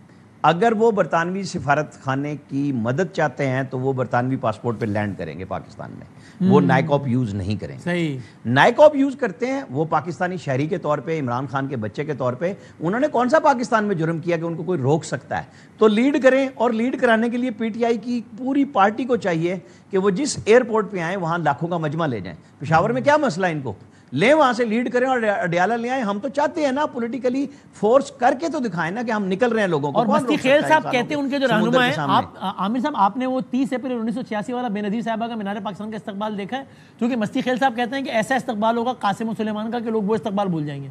اگر وہ برطانوی سفارت خانے کی مدد چاہتے ہیں تو وہ برطانوی پاسپورٹ پہ لینڈ کریں گے پاکستان میں، وہ نائکاپ یوز نہیں کریں گے. نائکاپ یوز کرتے ہیں وہ پاکستانی شہری کے طور پہ، عمران خان کے بچے کے طور پہ. انہوں نے کون سا پاکستان میں جرم کیا کہ ان کو کوئی روک سکتا ہے؟ تو لیڈ کریں، اور لیڈ کرانے کے لیے پی ٹی آئی کی پوری پارٹی کو چاہیے کہ وہ جس ایئرپورٹ پہ آئیں وہاں لاکھوں کا مجمع لے جائیں. پشاور میں کیا مسئلہ ہے ان کو؟ لیں وہاں سے لیڈ کریں اور اڈیالہ لے آئیں. ہم تو چاہتے ہیں نا پولیٹیکلی فورس کر کے تو دکھائیں نا کہ ہم نکل رہے ہیں لوگوں کو. اور مستی خیل صاحب کہتے ہیں ان کے جو رہنما ہیں, آپ عامر صاحب آپ نے وہ 30 اپریل 1986 والا بے نظیر صاحبہ کا مینار پاکستان کا استقبال دیکھا ہے؟ کیونکہ مستی خیل صاحب کہتے ہیں کہ ایسا استقبال ہوگا قاسم و سلیمان کا کہ لوگ وہ استقبال بھول جائیں گے.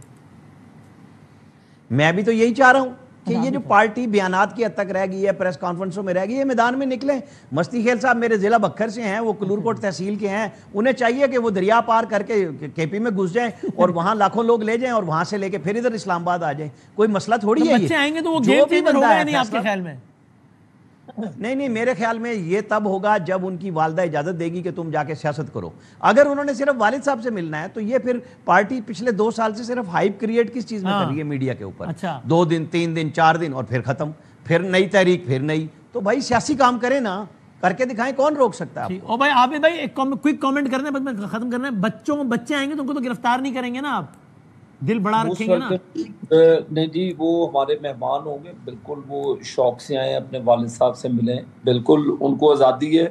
میں بھی تو یہی چاہ رہا ہوں کہ یہ جو پارٹی بیانات کی حد تک رہ گئی ہے, پریس کانفرنسوں میں رہ گئی ہے, میدان میں نکلیں. مستی خیل صاحب میرے ضلع بکھر سے ہیں, وہ کلور کوٹ تحصیل کے ہیں, انہیں چاہیے کہ وہ دریا پار کر کے کے پی میں گھس جائیں اور وہاں لاکھوں لوگ لے جائیں اور وہاں سے لے کے پھر ادھر اسلام آباد آ جائیں. کوئی مسئلہ تھوڑی ہے. بچے آئیں گے تو وہ گیم چینجر ہوگا یا نہیں آپ کے خیال میں؟ نہیں, میرے خیال میں یہ تب ہوگا جب ان کی والدہ اجازت دے گی کہ تم جا کے سیاست کرو. اگر انہوں نے صرف والد صاحب سے ملنا ہے تو یہ پھر پارٹی پچھلے 2 سال سے صرف ہائپ کریٹ کس چیز میں کر رہی ہے میڈیا کے اوپر. 2 دن 3 دن 4 دن اور پھر ختم, پھر نئی تحریک, پھر نئی. تو بھائی سیاسی کام کریں نا, کر کے دکھائیں, کون روک سکتا ہے. اور بھائی عابد بھائی ایک کوئک کامنٹ کرنا ہے, بس میں ختم کرنا ہے. بچے آئیں گے تو ان کو تو گرفتار نہیں کریں گے نا آپ, دل بڑا رکھیں گے نا؟ نہیں جی, وہ ہمارے مہمان ہوں گے, بالکل وہ شوق سے آئیں, اپنے والد صاحب سے ملیں, بالکل ان کو آزادی ہے,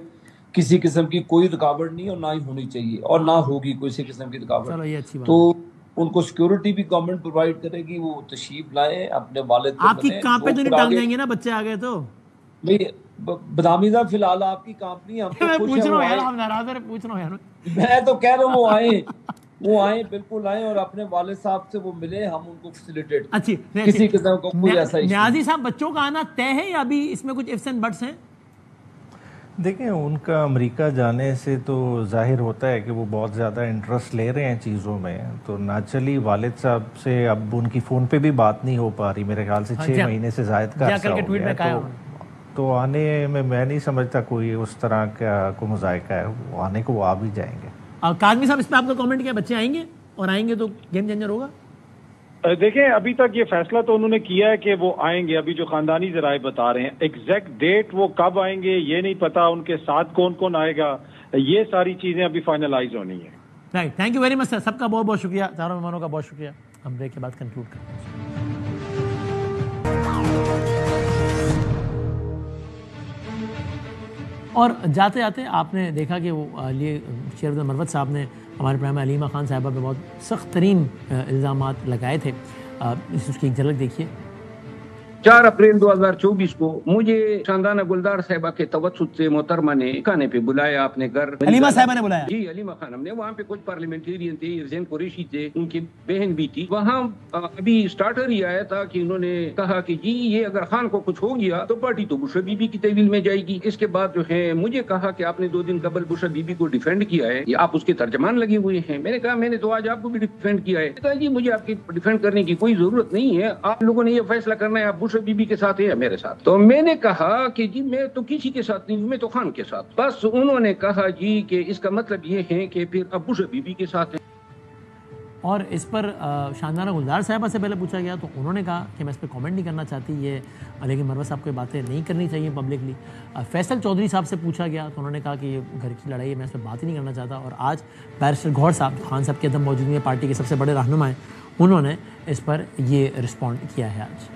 کسی قسم کی کوئی رکاوٹ نہیں اور نہ ہی ہونی چاہیے اور نہ ہوگی کسی قسم کی رکاوٹ. تو ان کو سیکورٹی بھی گورنمنٹ پرووائڈ کرے گی, وہ تشریف لائیں اپنے والد کو. آپ کی کانپے تو نہیں ٹانگ جائیں گے نا بچے آ گئے تو؟ بدامی صاحب فی الحال آپ کی کانپ نہیں, میں تو کہہ رہا ہوں وہ آئیں بالکل آئیں اور اپنے والد صاحب سے وہ ملیں, ہم ان کو فیسیلیٹیٹ کسی قسم کا کوئی ایسا ایشو. نیازی صاحب بچوں کا آنا طے ہے یا ابھی اس میں کچھ ifs and buts ہیں؟ دیکھیں ان کا امریکہ جانے سے تو ظاہر ہوتا ہے کہ وہ بہت زیادہ انٹرسٹ لے رہے ہیں چیزوں میں, تو نیچرلی والد صاحب سے اب ان کی فون پہ بھی بات نہیں ہو پا رہی, میرے خیال سے 6 مہینے سے زائد کا عرصہ ہو گیا. تو آنے میں نہیں سمجھتا کوئی اس طرح کا کوئی مذائقہ ہے, وہ آنے کو وہ آ بھی جائیں گے. کاظمی صاحب اس پہ آپ کا کامنٹ کیا, بچے آئیں گے اور آئیں گے تو گیم چینجر ہوگا؟ دیکھیں ابھی تک یہ فیصلہ تو انہوں نے کیا ہے کہ وہ آئیں گے, ابھی جو خاندانی ذرائع بتا رہے ہیں ایگزیکٹ ڈیٹ وہ کب آئیں گے یہ نہیں پتا, ان کے ساتھ کون کون آئے گا, یہ ساری چیزیں ابھی فائنلائز ہونی ہے. Right, thank you very much sir, سب کا بہت بہت شکریہ, چاروں مہمانوں کا بہت شکریہ. ہم بریک کے بعد کنکلوڈ کرتے ہیں. اور جاتے جاتے آپ نے دیکھا کہ وہ شیرعبد مروت صاحب نے ہمارے پروگرام میں علیمہ خان صاحبہ پہ بہت سخت ترین الزامات لگائے تھے. اس کی ایک جھلک دیکھیے. 4 اپریل 2024 کو مجھے شاندانہ گلدار صاحبہ کے توسط سے محترمہ نے کھانے پہ بلایا اپنے گھر. علیمہ صاحبہ نے بلایا؟ جی علیمہ خانم نے. وہاں پہ کچھ پارلیمنٹیرین تھے, حسین قریشی تھے, ان کی بہن بھی تھی. وہاں ابھی سٹارٹر ہی آیا تھا کہ انہوں نے کہا کہ جی یہ اگر خان کو کچھ ہو گیا تو پارٹی تو بشرا بی بی کی تحویل میں جائے گی. اس کے بعد جو ہے مجھے کہا کہ آپ نے 2 دن قبل بشرا بی بی کو ڈیفینڈ کیا ہے, یہ آپ اس کے ترجمان لگے ہوئے ہیں. میں نے کہا میں نے تو آج آپ کو بھی ڈیفینڈ کیا ہے. کہا جی مجھے آپ کی ڈیفینڈ کرنے کی کوئی ضرورت نہیں ہے, آپ لوگوں نے یہ فیصلہ کرنا ہے آپ بشرا بی بی کے ساتھ ہیں میرے ساتھ. تو میں نے کہا کہ جی میں تو کسی کے ساتھ نہیں ہوں, میں تو خان کے ساتھ. بس انہوں نے کہا جی کہ اس کا مطلب یہ ہے کہ پھر اب بشرا بی بی کے ساتھ ہیں. اور اس پر شاندانہ گلدار صاحبہ سے پہلے پوچھا گیا تو انہوں نے کہا کہ میں اس پہ کامنٹ نہیں کرنا چاہتی, یہ لیکن مروت صاحب کو یہ باتیں نہیں کرنی چاہیے پبلکلی. فیصل چودھری صاحب سے پوچھا گیا تو انہوں نے کہا کہ یہ گھر کی لڑائی ہے, میں اس پہ بات ہی نہیں کرنا چاہتا. اور آج بیرسٹر گوہر صاحب خان صاحب کے عدم موجودگی میں پارٹی کے سب سے بڑے رہنما ہیں, انہوں نے اس پر یہ رسپونڈ کیا ہے. آج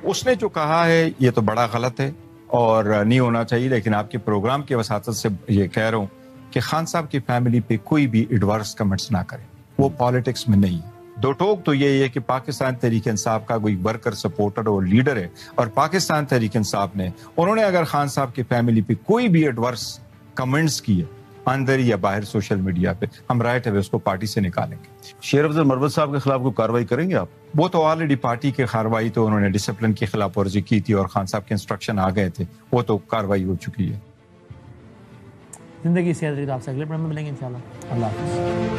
اس نے جو کہا ہے یہ تو بڑا غلط ہے اور نہیں ہونا چاہیے, لیکن آپ کے پروگرام کی وساطت سے یہ کہہ رہا ہوں کہ خان صاحب کی فیملی پہ کوئی بھی ایڈورس کمنٹس نہ کریں, وہ پالیٹکس میں نہیں ہے. دو ٹوک تو یہ ہے کہ پاکستان تحریک انصاف کا کوئی ورکر سپورٹر اور لیڈر ہے, اور پاکستان تحریک انصاف نے انہوں نے اگر خان صاحب کی فیملی پہ کوئی بھی ایڈورس کمنٹس کیے اندر یا باہر سوشل میڈیا پہ, ہم رائٹ ہے اس کو پارٹی سے نکالیں گے. شیرعبد مروت صاحب کے خلاف کوئی کارروائی کریں گے آپ؟ وہ تو آلریڈی پارٹی کے کارروائی تو انہوں نے ڈسپلن کی خلاف ورزی کی تھی اور خان صاحب کے انسٹرکشن آ گئے تھے, وہ تو کارروائی ہو چکی ہے. زندگی صحت رہی تو آپ سے اگلے پروگرام میں ملیں گے انشاءاللہ. اللہ حافظ.